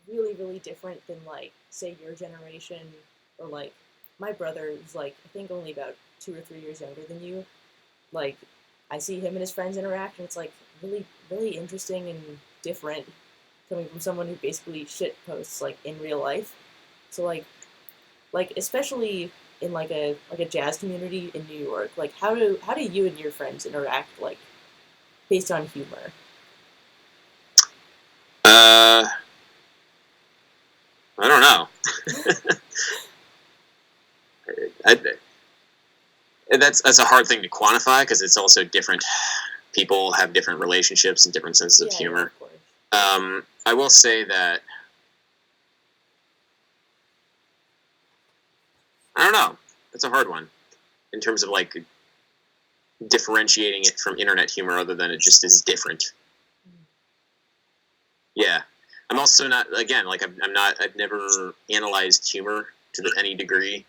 really, really different than like say your generation, or like my brother is like I think only about 2 or 3 years younger than you. Like I see him and his friends interact, and it's like really, really interesting and different coming from someone who basically shit posts like in real life. So like especially in like a jazz community in New York, like how do you and your friends interact, like based on humor? Uh, I don't know. I, that's a hard thing to quantify, because it's also different. People have different relationships and different senses of humor. Of course. I will say that I don't know. That's a hard one in terms of like differentiating it from internet humor other than it just is different. Yeah. I'm also not, again, like I'm not, I've never analyzed humor to any degree.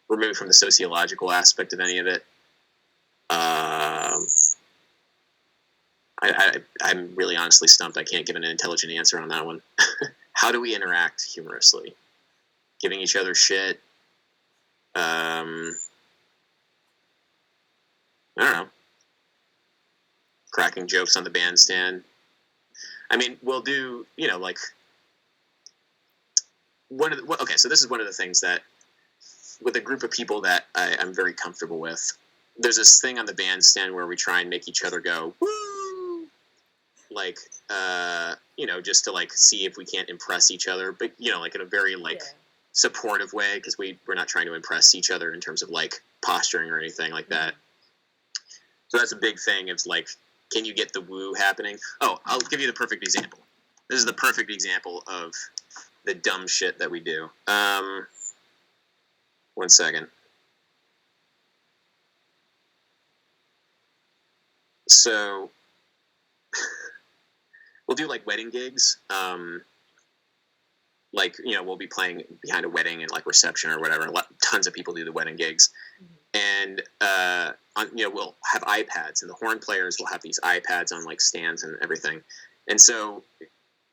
Removed from the sociological aspect of any of it. I'm really honestly stumped. I can't give an intelligent answer on that one. How do we interact humorously? Giving each other shit. I don't know. Cracking jokes on the bandstand. I mean, we'll do, like okay, so this is one of the things that with a group of people that I'm very comfortable with, there's this thing on the bandstand where we try and make each other go, woo! Like, just to, like, see if we can't impress each other, but, like, in a very, like, supportive way, because we're not trying to impress each other in terms of, like, posturing or anything like that. So that's a big thing. It's like, can you get the woo happening? Oh, I'll give you the perfect example. This is the perfect example of the dumb shit that we do. 1 second. So we'll do, like, wedding gigs. Like, we'll be playing behind a wedding and, like, reception or whatever. Tons of people do the wedding gigs. And, we'll have iPads, and the horn players will have these iPads on, like, stands and everything. And so,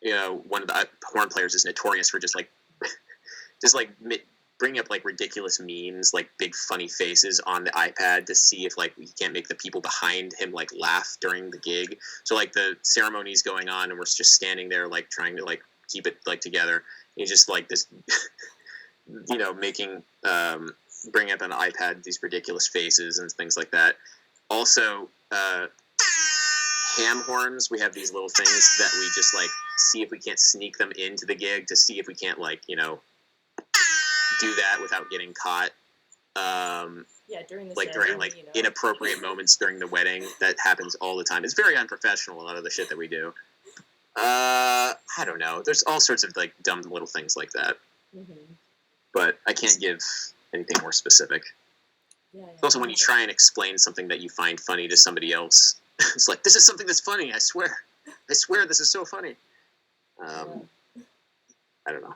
one of the horn players is notorious for just bringing up, like, ridiculous memes, like, big funny faces on the iPad to see if, like, we can't make the people behind him, like, laugh during the gig. So, like, the ceremony's going on, and we're just standing there, like, trying to, like, keep it, like, together. And he's just, like, this, making, bring up on the iPad these ridiculous faces and things like that. Also, ham horns, we have these little things that we just, like, see if we can't sneak them into the gig to see if we can't, like, do that without getting caught. During the during, like, inappropriate moments during the wedding. That happens all the time. It's very unprofessional, a lot of the shit that we do. I don't know. There's all sorts of, like, dumb little things like that. But I can't give anything more specific. Also, when you try and explain something that you find funny to somebody else, it's like, this is something that's funny, I swear. I swear this is so funny. I don't know.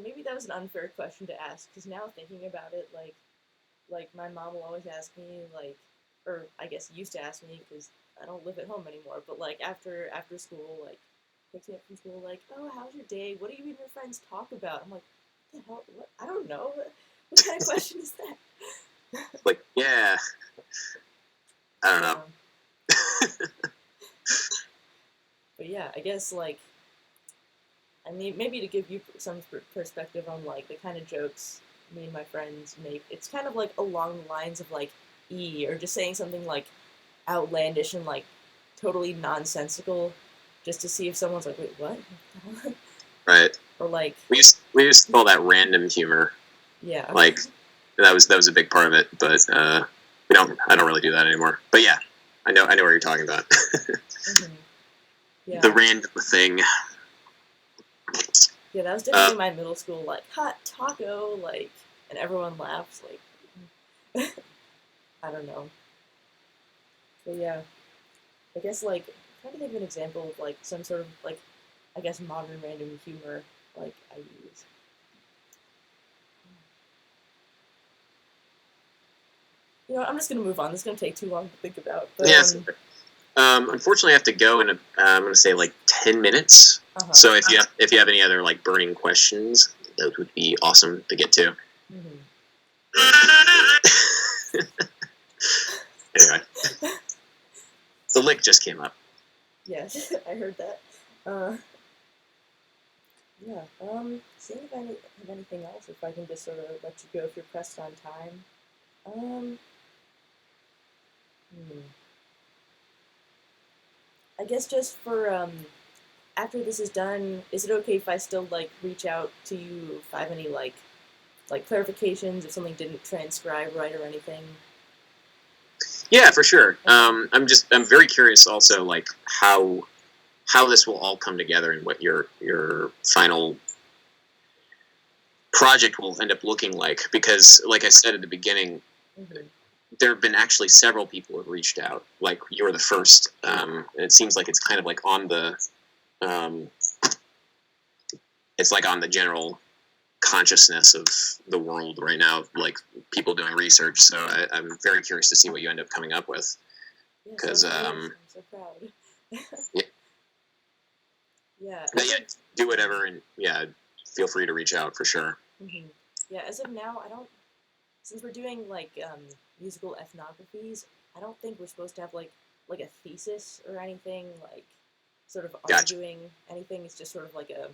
Maybe that was an unfair question to ask, because now thinking about it, like my mom will always ask me, like, or I guess used to ask me, because I don't live at home anymore, but, like, after school, like, picks me up from school, like, oh, how's your day? What do you and your friends talk about? I'm like, what the hell? What? I don't know. What kind of question is that? Like, yeah. I don't know. But yeah, I guess, like, I mean, maybe to give you some perspective on, like, the kind of jokes me and my friends make, it's kind of, like, along the lines of, like, or just saying something, like, outlandish and, like, totally nonsensical, just to see if someone's like, wait, what? Right. Or, like, we used to call that random humor. Yeah. Like, that was a big part of it, but I don't really do that anymore. But yeah, I know what you're talking about. Yeah. The random thing. Yeah, that was definitely my middle school, like, hot taco, like, and everyone laughs, like, I don't know. But yeah, I guess, like, I'm trying to think of an example of, like, some sort of, like, I guess modern random humor, like, I use. You know what, I'm just gonna move on. This is gonna take too long to think about. But, yeah. Unfortunately, I have to go in I'm going to say, like, 10 minutes. So if you have any other, like, burning questions, those would be awesome to get to. Anyway, the lick just came up. Yes, I heard that. Yeah. Seeing if I have anything else, if I can just sort of let you go if you're pressed on time. I guess just for after this is done, is it okay if I still, like, reach out to you if I have any, like clarifications, if something didn't transcribe right or anything? Yeah, for sure. I'm very curious also, like, how this will all come together and what your final project will end up looking like, because, like I said at the beginning, Mm-hmm. there have been actually several people who have reached out. Like you're the first. And it seems like it's kind of like on the, um, it's like on the general consciousness of the world right now, like people doing research. So I'm very curious to see what you end up coming up with. Yeah, so Because, I'm so proud. yeah, Yeah, but as yeah, of do yeah. whatever, and yeah, feel free to reach out for sure. Mm-hmm. Yeah, as of now, I don't. Since we're doing like musical ethnographies, I don't think we're supposed to have like a thesis or anything like sort of Gotcha, arguing anything. It's just sort of like a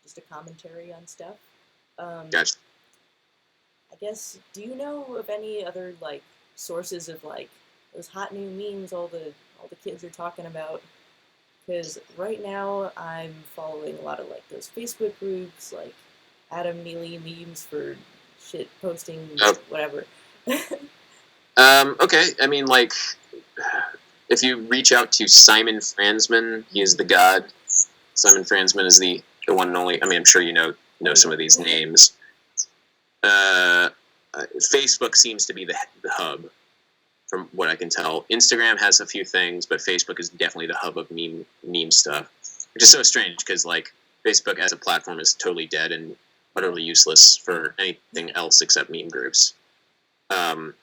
just a commentary on stuff. Um, gotcha. I guess. Do you know of any other like sources of like those hot new memes all the kids are talking about? Because right now I'm following a lot of like those Facebook groups, like Adam Neely memes for shit posting, Oh, whatever. okay. I mean, like, if you reach out to Simon Franzman, he is the Mm-hmm. god. Simon Franzman is the one and only. I mean, I'm sure you know Oh some of these yeah. names. Uh, Facebook seems to be the hub, from what I can tell. Instagram has a few things, but Facebook is definitely the hub of meme stuff, which is so strange because like Facebook as a platform is totally dead and Yeah. utterly useless for anything else except meme groups. Um,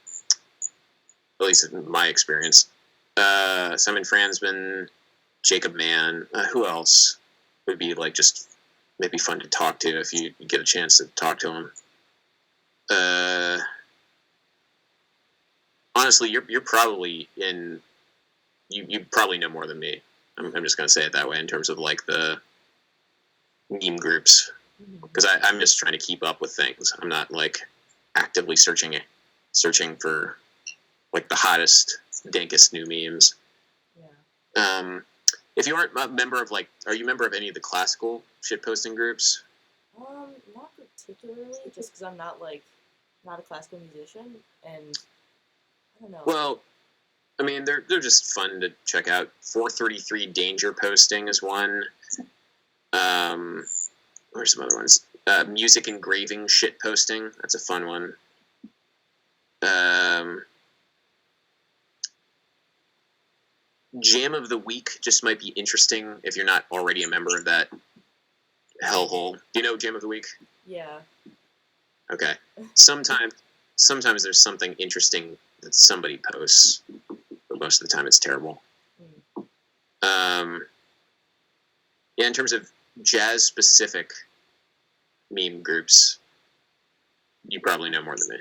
at least in my experience. Simon Franzman, Jacob Mann. Who else would be like just maybe fun to talk to if you get a chance to talk to him? Uh, honestly, you're probably in. You probably know more than me. I'm just gonna say it that way in terms of like the meme groups Mm-hmm. because I'm just trying to keep up with things. I'm not like actively searching for like the hottest, dankest new memes. Yeah. Um, if you aren't a member of like, are you a member of any of the classical shitposting groups? Not particularly, just because I'm not like not a classical musician, and I don't know. Well, I mean, they're just fun to check out. 433 Danger Posting is one. Um, Where's some other ones? Music engraving shit posting. That's a fun one. Um, Jam of the Week just might be interesting if you're not already a member of that hellhole. Do you know Jam of the Week? Yeah. Okay. Sometimes, sometimes there's something interesting that somebody posts, but most of the time it's terrible. Mm. Um, yeah, in terms of jazz specific meme groups, you probably know more than me.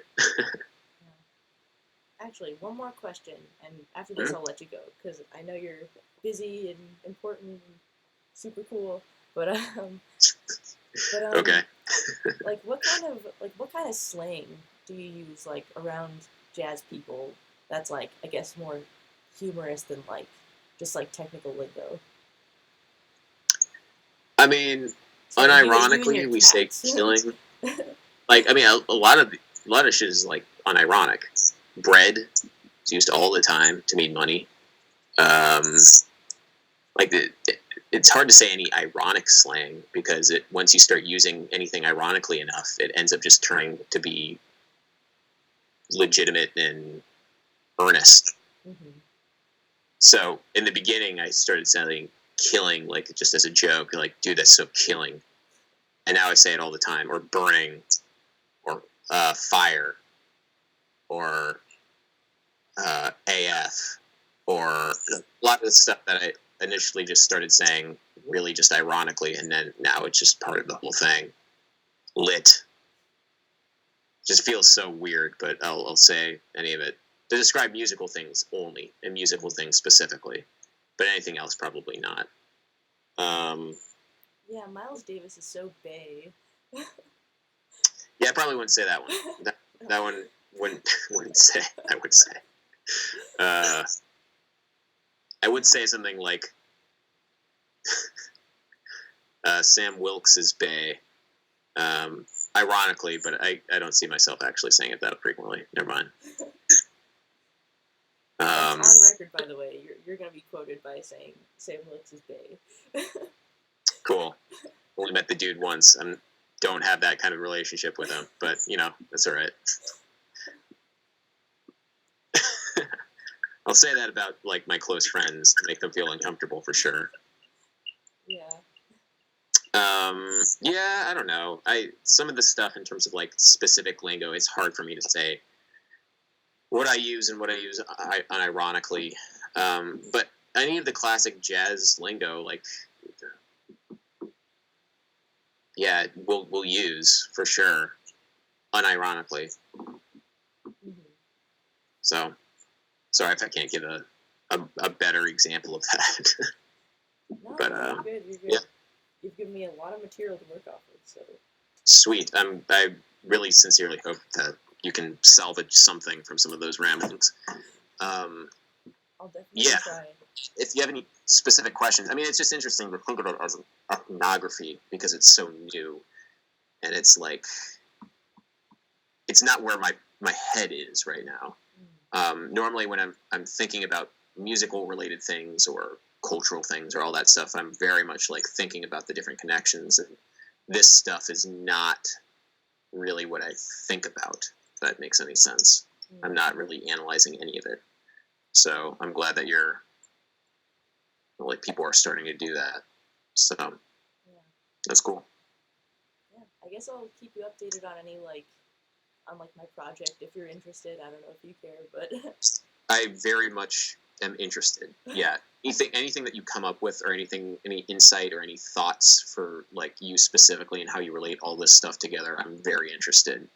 Yeah. Actually, one more question, and after this, I'll let you go because I know you're busy and important, and super cool. But but Okay. like what kind of slang do you use like around jazz people? That's like I guess more humorous than like just like technical lingo. I mean, Sorry, you and your unironically, we say cats. killing. Like, I mean, a lot of shit is like unironic. Bread is used all the time to mean money. Um, like it's hard to say any ironic slang because once you start using anything ironically enough, it ends up just turning to be legitimate and earnest. Hmm. So in the beginning, I started saying killing like just as a joke, like dude, that's so killing. And now I say it all the time, or burning, or fire, or AF, or a lot of the stuff that I initially just started saying really just ironically, and then now it's just part of the whole thing. Lit just feels so weird, but I'll say any of it to describe musical things only, and musical things specifically, but anything else probably not. Um, Yeah, Miles Davis is so bay. yeah, I probably wouldn't say that one. That one wouldn't say. I would say. Uh, I would say something like Sam Wilkes is Bay. Ironically, but I don't see myself actually saying it that frequently. Never mind. That's Um, on record, by the way. You're gonna be quoted by saying Sam Wilkes is bay. cool. Only met the dude once. I don't have that kind of relationship with him, but you know that's all right. I'll say that about like my close friends to make them feel uncomfortable for sure. Yeah. Yeah, I don't know. Some of the stuff in terms of like specific lingo, it's hard for me to say what I use and what I use unironically. But any of the classic jazz lingo, like yeah, we'll use for sure, unironically. Mm-hmm. So sorry if I can't give a better example of that. No, But you're good. You're yeah, good. You've given me a lot of material to work off of, so sweet. I really sincerely hope that you can salvage something from some of those ramblings. I'll definitely Yeah, try. if you have any specific questions, I mean, it's just interesting to think of it as an ethnography because it's so new, and it's like it's not where my head is right now. Normally, when I'm thinking about musical related things or cultural things or all that stuff, I'm very much like thinking about the different connections, and this stuff is not really what I think about. If that makes any sense, I'm not really analyzing any of it. So I'm glad that you're like people are starting to do that. So Yeah. that's cool. Yeah. I guess I'll keep you updated on any on like my project if you're interested. I don't know if you care, but I very much am interested. Yeah. Anything that you come up with or any insight or any thoughts for like you specifically and how you relate all this stuff together, I'm very interested.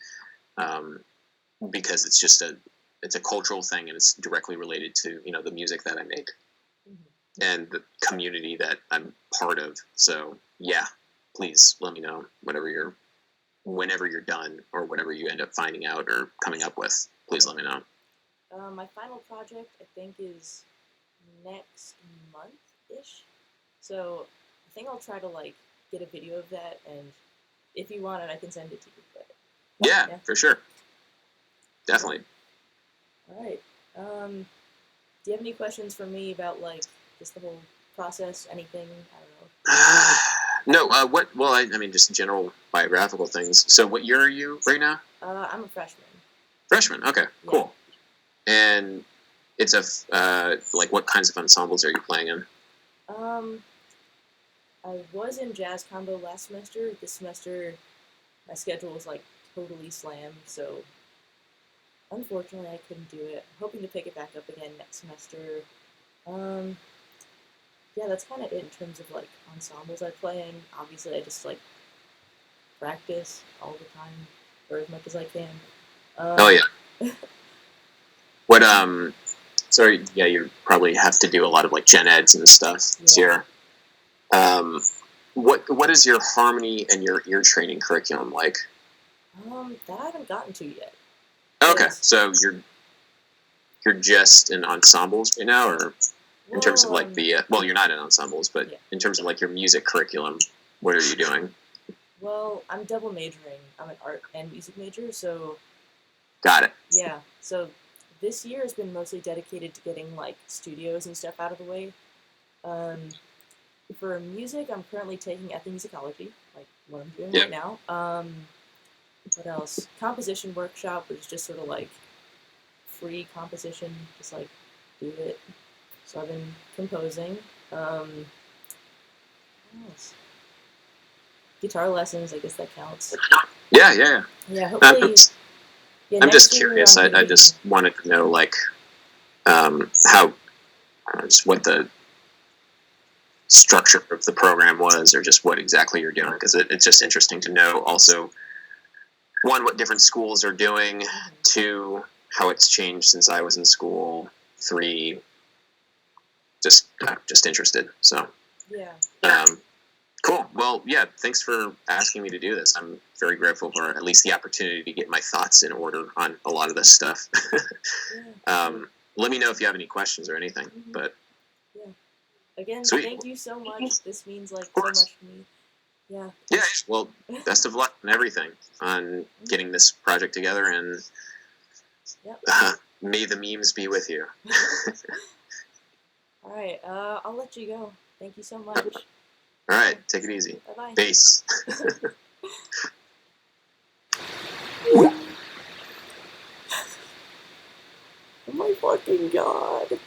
Because it's a cultural thing and it's directly related to, the music that I make and the community that I'm part of. So yeah, please let me know whenever you're done or whatever you end up finding out or coming up with. Please let me know. my final project I think is next month ish. So I think I'll try to like get a video of that, and if you want it, I can send it to you. But Yeah, for sure, definitely. All right. Do you have any questions for me about like just the whole process? Anything? I No. What? Well, I mean, just general biographical things. So, what year are you right now? don't know. I'm a freshman. Freshman. Okay. Yeah. Cool. And it's like what kinds of ensembles are you playing in? I was in jazz combo last semester. This semester, my schedule was like totally slammed, so unfortunately I couldn't do it. I'm hoping to pick it back up again next semester. Um, yeah, that's kind of it in terms of like ensembles I play in. Obviously, I just like practice all the time or as much as I can. Oh yeah. What Sorry, yeah, you probably have to do a lot of like gen eds and stuff here. What is your harmony and your ear training curriculum like? That I haven't gotten to yet. Okay, so you're just in ensembles right now, or in terms of like well, you're not in ensembles, but in terms of like your music curriculum, what are you doing? Well, I'm double majoring. I'm an art and music major, so got it. Yeah, so this year has been mostly dedicated to getting like studios and stuff out of the way. For music, I'm currently taking ethnomusicology, like what I'm doing right now. What else? Composition workshop, which is just sort of like free composition, just like do it. So I've been composing. What else? Guitar lessons, I guess that counts. Yeah. Yeah, hopefully. I'm just curious. I just wanted to know like how just what the structure of the program was, or just what exactly you're doing, because it's just interesting to know. Also, one, what different schools are doing. Two, how it's changed since I was in school. Three, just interested. So yeah. Cool. Well, yeah, thanks for asking me to do this. I'm very grateful for at least the opportunity to get my thoughts in order on a lot of this stuff. Let me know if you have any questions or anything. But yeah. Again, sweet. Thank you so much. This means like so much to me. Yeah. Yeah. Well, best of luck on everything on getting this project together, and may the memes be with you. All right. I'll let you go. Thank you so much. All right. Take it easy. Bye-bye. Peace. Oh my fucking god.